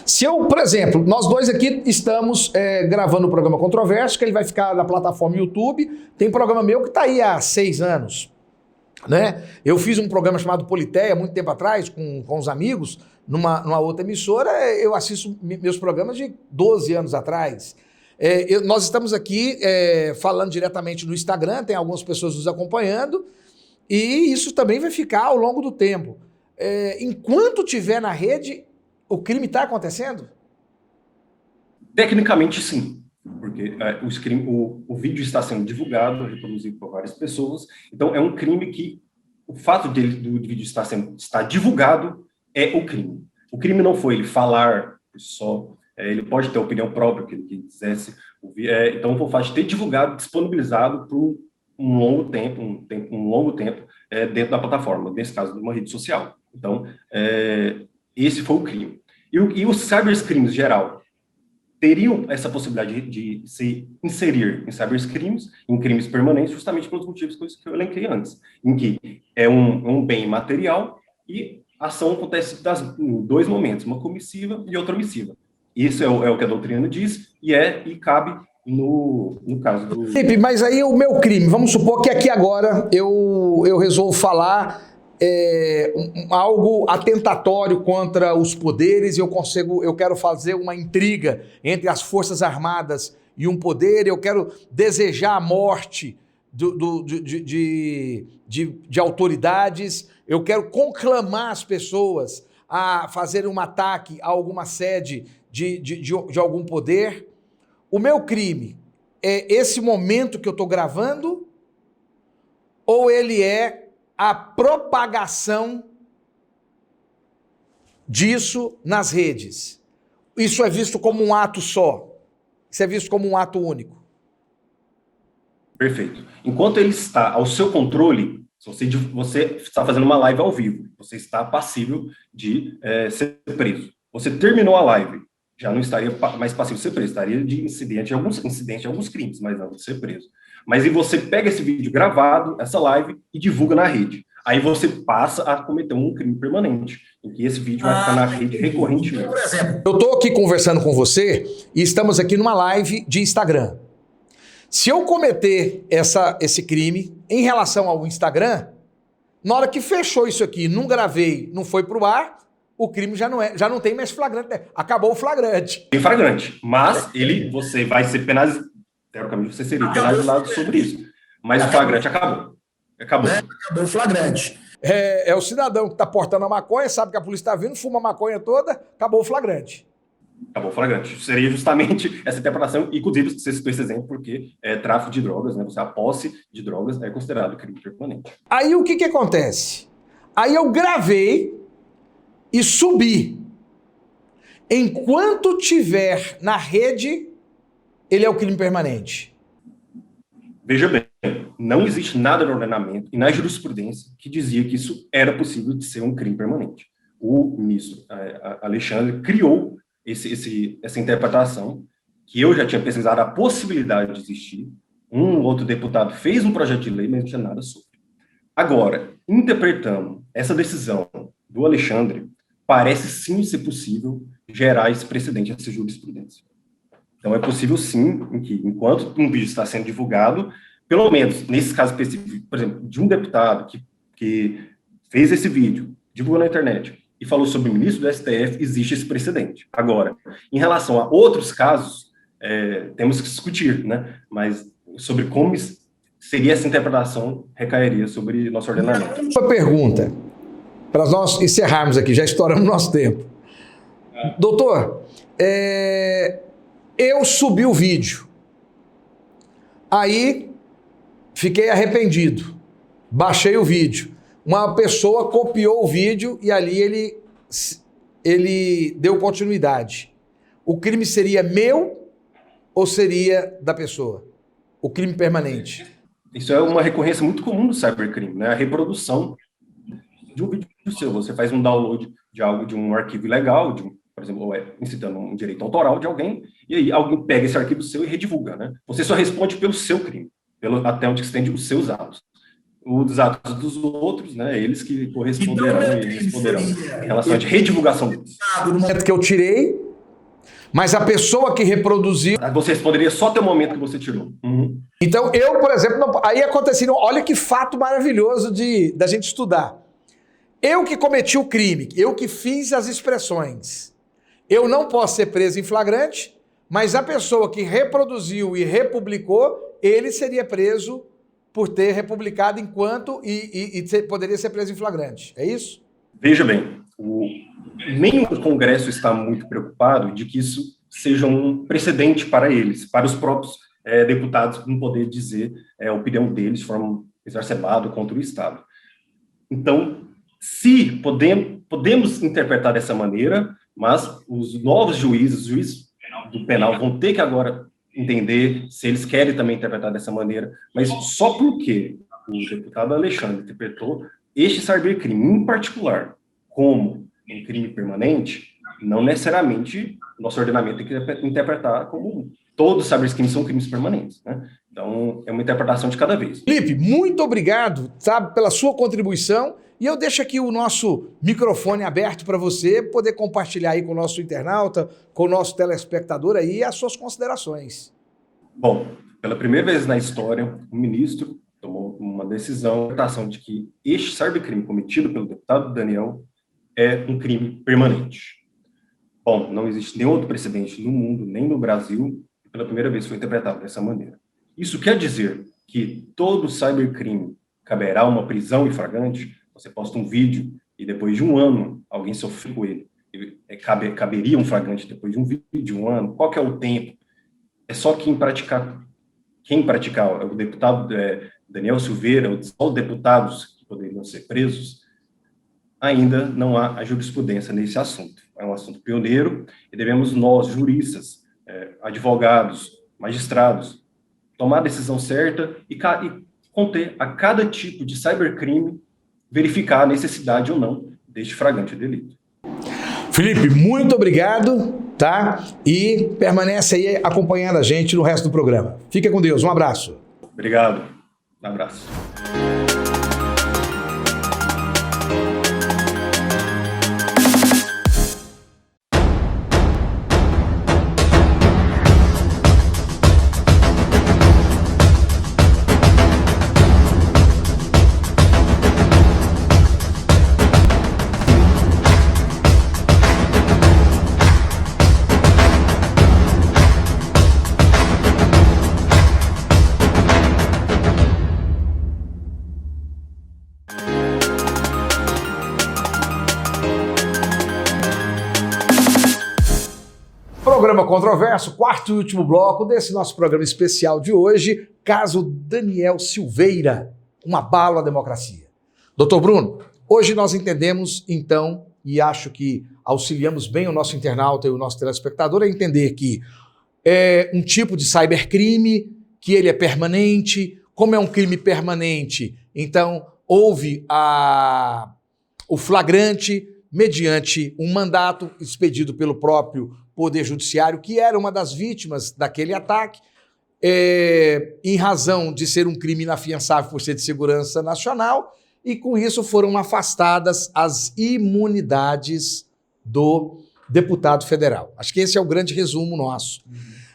se eu, por exemplo, nós dois aqui estamos gravando o programa Controverso, que ele vai ficar na plataforma YouTube, tem programa meu que está aí há 6 anos, né? Eu fiz um programa chamado Politeia, muito tempo atrás, com os amigos, numa outra emissora, eu assisto meus programas de 12 anos atrás. Nós estamos aqui falando diretamente no Instagram, tem algumas pessoas nos acompanhando, e isso também vai ficar ao longo do tempo. Enquanto tiver na rede, o crime está acontecendo? Tecnicamente, sim, porque o vídeo está sendo divulgado, reproduzido por várias pessoas. Então, é um crime que o fato do vídeo estar divulgado é o crime. O crime não foi ele falar só, ele pode ter opinião própria, que ele quisesse. Então, o fato de ter divulgado, disponibilizado por um longo tempo dentro da plataforma, nesse caso, de uma rede social. Então, esse foi o crime. E os cybercrimes, em geral, teriam essa possibilidade de se inserir em cybercrimes, em crimes permanentes, justamente pelos motivos que eu elenquei antes, em que é um bem material e a ação acontece em 2 momentos, uma comissiva e outra omissiva. Isso é o que a doutrina diz e cabe no caso do... Felipe, mas aí o meu crime, vamos supor que aqui agora eu resolvo falar algo atentatório contra os poderes, eu quero fazer uma intriga entre as Forças Armadas e um poder, eu quero desejar a morte de autoridades, eu quero conclamar as pessoas a fazer um ataque a alguma sede de algum poder. O meu crime é esse momento que eu estou gravando, ou ele é a propagação disso nas redes? Isso é visto como um ato só? Isso é visto como um ato único? Perfeito. Enquanto ele está ao seu controle, você está fazendo uma live ao vivo, você está passível de ser preso. Você terminou a live, já não estaria mais passivo de ser preso, estaria de incidente de alguns crimes, mas não de ser preso. Mas aí você pega esse vídeo gravado, essa live, e divulga na rede. Aí você passa a cometer um crime permanente, em que esse vídeo vai ficar na rede recorrentemente. Por exemplo, eu estou aqui conversando com você e estamos aqui numa live de Instagram. Se eu cometer esse crime em relação ao Instagram, na hora que fechou isso aqui, não gravei, não foi pro ar, o crime já não tem mais flagrante, né? Acabou o flagrante. Tem flagrante, mas você vai ser penalizado, teoricamente você seria penalizado sobre isso. Mas o flagrante acabou. Acabou. Acabou o flagrante. É o cidadão que está portando a maconha, sabe que a polícia está vindo, fuma a maconha toda, acabou o flagrante. Acabou o flagrante. Seria justamente essa interpretação, inclusive você citou esse exemplo porque tráfico de drogas, né? A posse de drogas é considerado crime permanente. Aí o que acontece? Aí eu gravei e subi. Enquanto tiver na rede, ele é o crime permanente. Veja bem, não existe nada no ordenamento e na jurisprudência que dizia que isso era possível de ser um crime permanente. O ministro Alexandre criou essa interpretação, que eu já tinha pesquisado a possibilidade de existir. Um outro deputado fez um projeto de lei, mas não tinha nada sobre. Agora, interpretando essa decisão do Alexandre, parece sim ser possível gerar esse precedente, essa jurisprudência. Então, é possível sim, em que, enquanto um vídeo está sendo divulgado, pelo menos nesse caso específico, por exemplo, de um deputado que fez esse vídeo, divulgou na internet e falou sobre o ministro do STF, existe esse precedente. Agora, em relação a outros casos, temos que discutir, né? Mas sobre como seria essa interpretação, recairia sobre nosso ordenamento. Uma pergunta, para nós encerrarmos aqui, já estouramos nosso tempo. Doutor, eu subi o vídeo, aí fiquei arrependido, baixei o vídeo. Uma pessoa copiou o vídeo e ali ele deu continuidade. O crime seria meu ou seria da pessoa? O crime permanente. Isso é uma recorrência muito comum do cybercrime, né? A reprodução de um vídeo seu. Você faz um download de um arquivo ilegal, por exemplo, incitando um direito autoral de alguém, e aí alguém pega esse arquivo seu e redivulga, né? Você só responde pelo seu crime, até onde se estende os seus atos. Os atos dos outros, né? Eles que corresponderão e responderão em relação à redivulgação deles. No momento que eu tirei, mas a pessoa que reproduziu... Você responderia só até o momento que você tirou. Uhum. Então, eu, por exemplo, aí aconteceria... Olha que fato maravilhoso da gente estudar. Eu que cometi o crime, eu que fiz as expressões, eu não posso ser preso em flagrante, mas a pessoa que reproduziu e republicou, ele seria preso por ter republicado e poderia ser preso em flagrante. É isso? Veja bem, nem o Congresso está muito preocupado de que isso seja um precedente para eles, para os próprios deputados não poder dizer a opinião deles de forma exacerbada contra o Estado. Então, se podemos interpretar dessa maneira, mas os novos juízes, os juízes do penal vão ter que agora entender se eles querem também interpretar dessa maneira, mas só porque o deputado Alexandre interpretou este cybercrime em particular como um crime permanente, não necessariamente nosso ordenamento tem que interpretar como todos os cybercrimes são crimes permanentes, né? Então, é uma interpretação de cada vez. Felipe, muito obrigado, sabe, pela sua contribuição. E eu deixo aqui o nosso microfone aberto para você poder compartilhar aí com o nosso internauta, com o nosso telespectador aí as suas considerações. Bom, pela primeira vez na história, o ministro tomou uma decisão de que este cybercrime cometido pelo deputado Daniel é um crime permanente. Bom, não existe nenhum outro precedente no mundo, nem no Brasil, que pela primeira vez foi interpretado dessa maneira. Isso quer dizer que todo cybercrime caberá uma prisão em flagrante. Você posta um vídeo e depois de um ano alguém sofreu com ele. Caberia um flagrante depois de um vídeo de um ano? Qual que é o tempo? É só quem praticar, o deputado Daniel Silveira, os deputados que poderiam ser presos, ainda não há a jurisprudência nesse assunto. É um assunto pioneiro e devemos nós, juristas, advogados, magistrados, tomar a decisão certa e conter a cada tipo de cybercrime, verificar a necessidade ou não deste flagrante delito. Felipe, muito obrigado, tá? E permanece aí acompanhando a gente no resto do programa. Fica com Deus, um abraço. Obrigado. Um abraço. Programa controverso, quarto e último bloco desse nosso programa especial de hoje, caso Daniel Silveira, um abalo à democracia. Doutor Bruno, hoje nós entendemos, então, e acho que auxiliamos bem o nosso internauta e o nosso telespectador a entender que é um tipo de cybercrime, que ele é permanente. Como é um crime permanente, então houve o flagrante mediante um mandato expedido pelo próprio Poder Judiciário, que era uma das vítimas daquele ataque, em razão de ser um crime inafiançável por ser de segurança nacional, e com isso foram afastadas as imunidades do deputado federal. Acho que esse é o grande resumo nosso.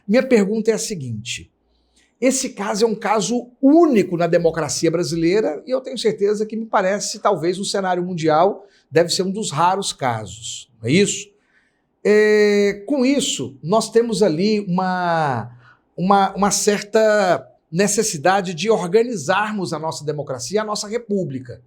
Minha pergunta é a seguinte: esse caso é um caso único na democracia brasileira e eu tenho certeza que me parece, talvez no cenário mundial, deve ser um dos raros casos, não é isso? Com isso, nós temos ali uma certa necessidade de organizarmos a nossa democracia, a nossa república.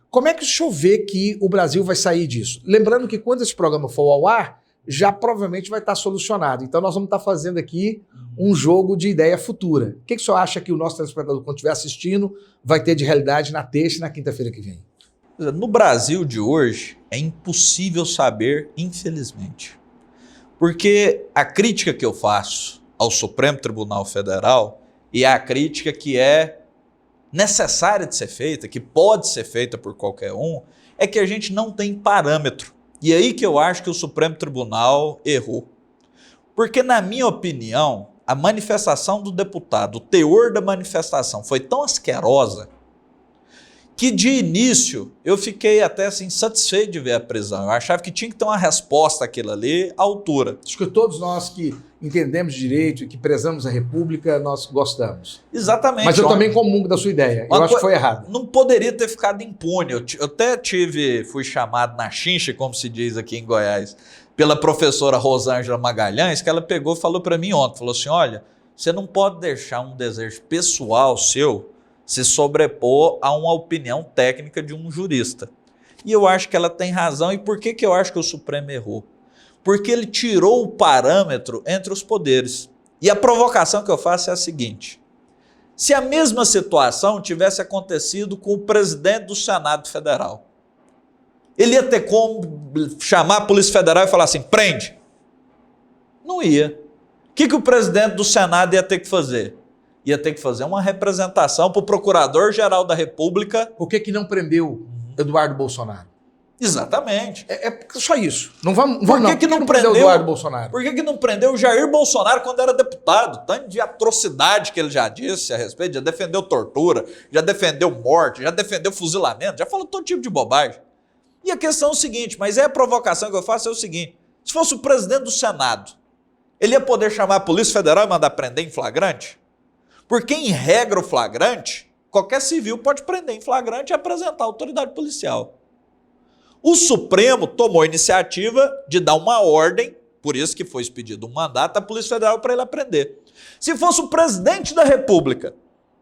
Como é que o senhor vê que o Brasil vai sair disso? Lembrando que quando esse programa for ao ar, já provavelmente vai estar solucionado. Então nós vamos estar fazendo aqui um jogo de ideia futura. O que o senhor acha que o nosso telespectador, quando estiver assistindo, vai ter de realidade na terça e na quinta-feira que vem? No Brasil de hoje, é impossível saber, infelizmente. Porque a crítica que eu faço ao Supremo Tribunal Federal e a crítica que é necessária de ser feita, que pode ser feita por qualquer um, é que a gente não tem parâmetro. E aí que eu acho que o Supremo Tribunal errou. Porque, na minha opinião, a manifestação do deputado, o teor da manifestação foi tão asquerosa que de início eu fiquei até assim satisfeito de ver a prisão. Eu achava que tinha que ter uma resposta àquilo ali à altura. Acho que todos nós que entendemos direito e que prezamos a República, nós gostamos. Exatamente. Mas eu também comungo da sua ideia. Eu acho que foi errado. Não poderia ter ficado impune. Eu até fui chamado na chincha, como se diz aqui em Goiás, pela professora Rosângela Magalhães, que ela pegou e falou para mim ontem, falou assim, olha, você não pode deixar um desejo pessoal seu se sobrepor a uma opinião técnica de um jurista. E eu acho que ela tem razão. E por que eu acho que o Supremo errou? Porque ele tirou o parâmetro entre os poderes. E a provocação que eu faço é a seguinte: se a mesma situação tivesse acontecido com o presidente do Senado Federal, ele ia ter como chamar a Polícia Federal e falar assim, prende? Não ia. O que o presidente do Senado ia ter que fazer? Ia ter que fazer uma representação para o Procurador-Geral da República. Por que não prendeu Eduardo Bolsonaro? Exatamente. É só isso. Não vamos Por que não prendeu Eduardo Bolsonaro? Por que não prendeu o Jair Bolsonaro quando era deputado? Tanto de atrocidade que ele já disse a respeito, já defendeu tortura, já defendeu morte, já defendeu fuzilamento, já falou todo tipo de bobagem. E a questão é o seguinte, mas a provocação que eu faço é o seguinte: se fosse o presidente do Senado, ele ia poder chamar a Polícia Federal e mandar prender em flagrante? Porque, em regra, o flagrante, qualquer civil pode prender em flagrante e apresentar a autoridade policial. O Supremo tomou a iniciativa de dar uma ordem, por isso que foi expedido um mandato à Polícia Federal para ele aprender. Se fosse o presidente da República,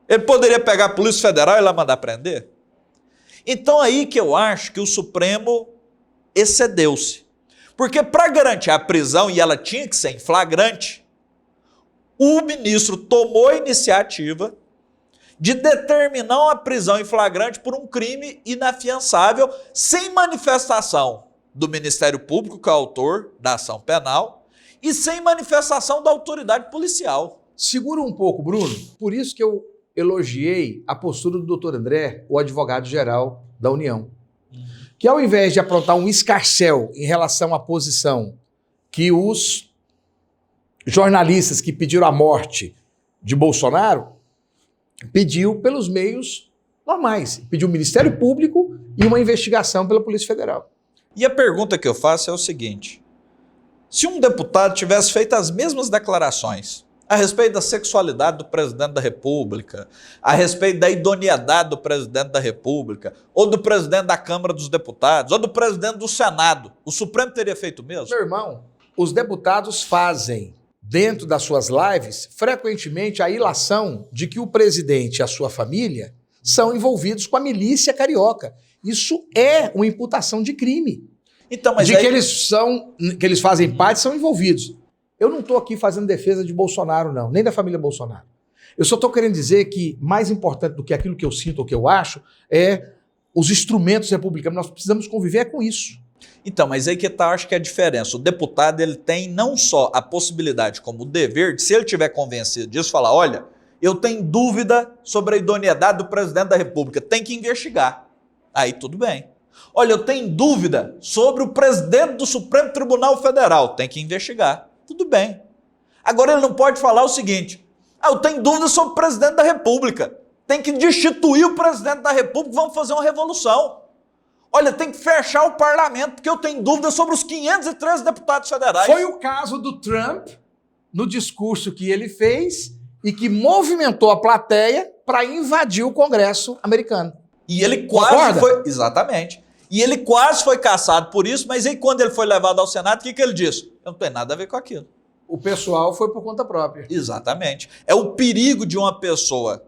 ele poderia pegar a Polícia Federal e lá mandar prender? Então aí que eu acho que o Supremo excedeu-se. Porque para garantir a prisão, e ela tinha que ser em flagrante, o ministro tomou a iniciativa de determinar uma prisão em flagrante por um crime inafiançável, sem manifestação do Ministério Público, que é o autor da ação penal, e sem manifestação da autoridade policial. Segura um pouco, Bruno. Por isso que eu elogiei a postura do doutor André, o advogado-geral da União, que ao invés de aprontar um escarcéu em relação à posição que os jornalistas que pediram a morte de Bolsonaro, pediu pelos meios normais, pediu o Ministério Público e uma investigação pela Polícia Federal. E a pergunta que eu faço é o seguinte: se um deputado tivesse feito as mesmas declarações a respeito da sexualidade do presidente da República, a respeito da idoneidade do presidente da República, ou do presidente da Câmara dos Deputados, ou do presidente do Senado, o Supremo teria feito o mesmo? Meu irmão, os deputados fazem, dentro das suas lives, frequentemente a ilação de que o presidente e a sua família são envolvidos com a milícia carioca. Isso é uma imputação de crime. Então, mas de aí... que eles fazem parte, são envolvidos. Eu não estou aqui fazendo defesa de Bolsonaro, não, nem da família Bolsonaro. Eu só estou querendo dizer que mais importante do que aquilo que eu sinto ou que eu acho é os instrumentos republicanos. Nós precisamos conviver com isso. Então, mas aí que tá, acho que é a diferença. O deputado, ele tem não só a possibilidade, como o dever, de, se ele tiver convencido disso, falar: olha, eu tenho dúvida sobre a idoneidade do presidente da República, tem que investigar. Aí tudo bem. Olha, eu tenho dúvida sobre o presidente do Supremo Tribunal Federal, tem que investigar. Tudo bem. Agora ele não pode falar o seguinte: eu tenho dúvida sobre o presidente da República, tem que destituir o presidente da República, vamos fazer uma revolução. Olha, tem que fechar o parlamento, porque eu tenho dúvida sobre os 513 deputados federais. Foi o caso do Trump, no discurso que ele fez e que movimentou a plateia para invadir o Congresso americano. E ele quase Concorda? foi... Exatamente. E ele quase foi caçado por isso, mas aí quando ele foi levado ao Senado, o que ele disse? Eu não tenho nada a ver com aquilo. O pessoal foi por conta própria. Exatamente. É o perigo de uma pessoa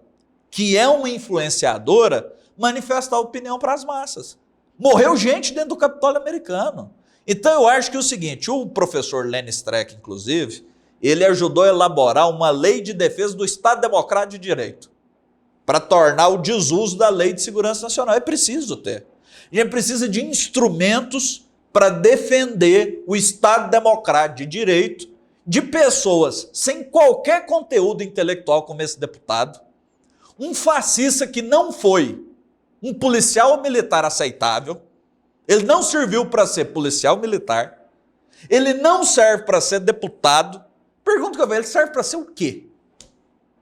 que é uma influenciadora manifestar opinião para as massas. Morreu gente dentro do Capitólio americano. Então eu acho que é o seguinte: o professor Lenny Streck, inclusive, ele ajudou a elaborar uma lei de defesa do Estado Democrático de Direito para tornar o desuso da Lei de Segurança Nacional. É preciso ter. A gente precisa de instrumentos para defender o Estado Democrático de Direito de pessoas sem qualquer conteúdo intelectual como esse deputado, um fascista que não foi um policial ou militar aceitável, ele não serviu para ser policial militar, ele não serve para ser deputado. Pergunta que eu vejo, ele serve para ser o quê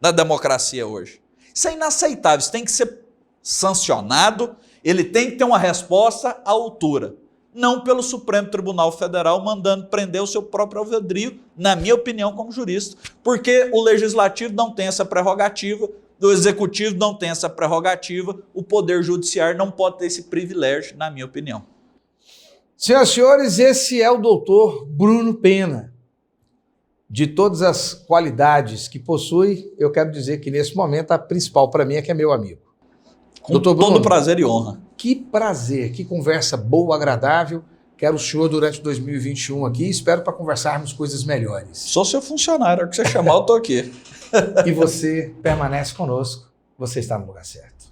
na democracia hoje? Isso é inaceitável, isso tem que ser sancionado, ele tem que ter uma resposta à altura, não pelo Supremo Tribunal Federal mandando prender o seu próprio alvedrio, na minha opinião como jurista, porque o Legislativo não tem essa prerrogativa, o Executivo não tem essa prerrogativa, o Poder Judiciário não pode ter esse privilégio, na minha opinião. Senhoras e senhores, esse é o doutor Bruno Pena. De todas as qualidades que possui, eu quero dizer que nesse momento a principal para mim é que é meu amigo. Com Doutor Bruno, todo prazer e honra. Que prazer, que conversa boa, agradável. Quero o senhor durante 2021 aqui, espero para conversarmos coisas melhores. Sou seu funcionário, a hora que você chamar eu estou aqui. E você permanece conosco, você está no lugar certo.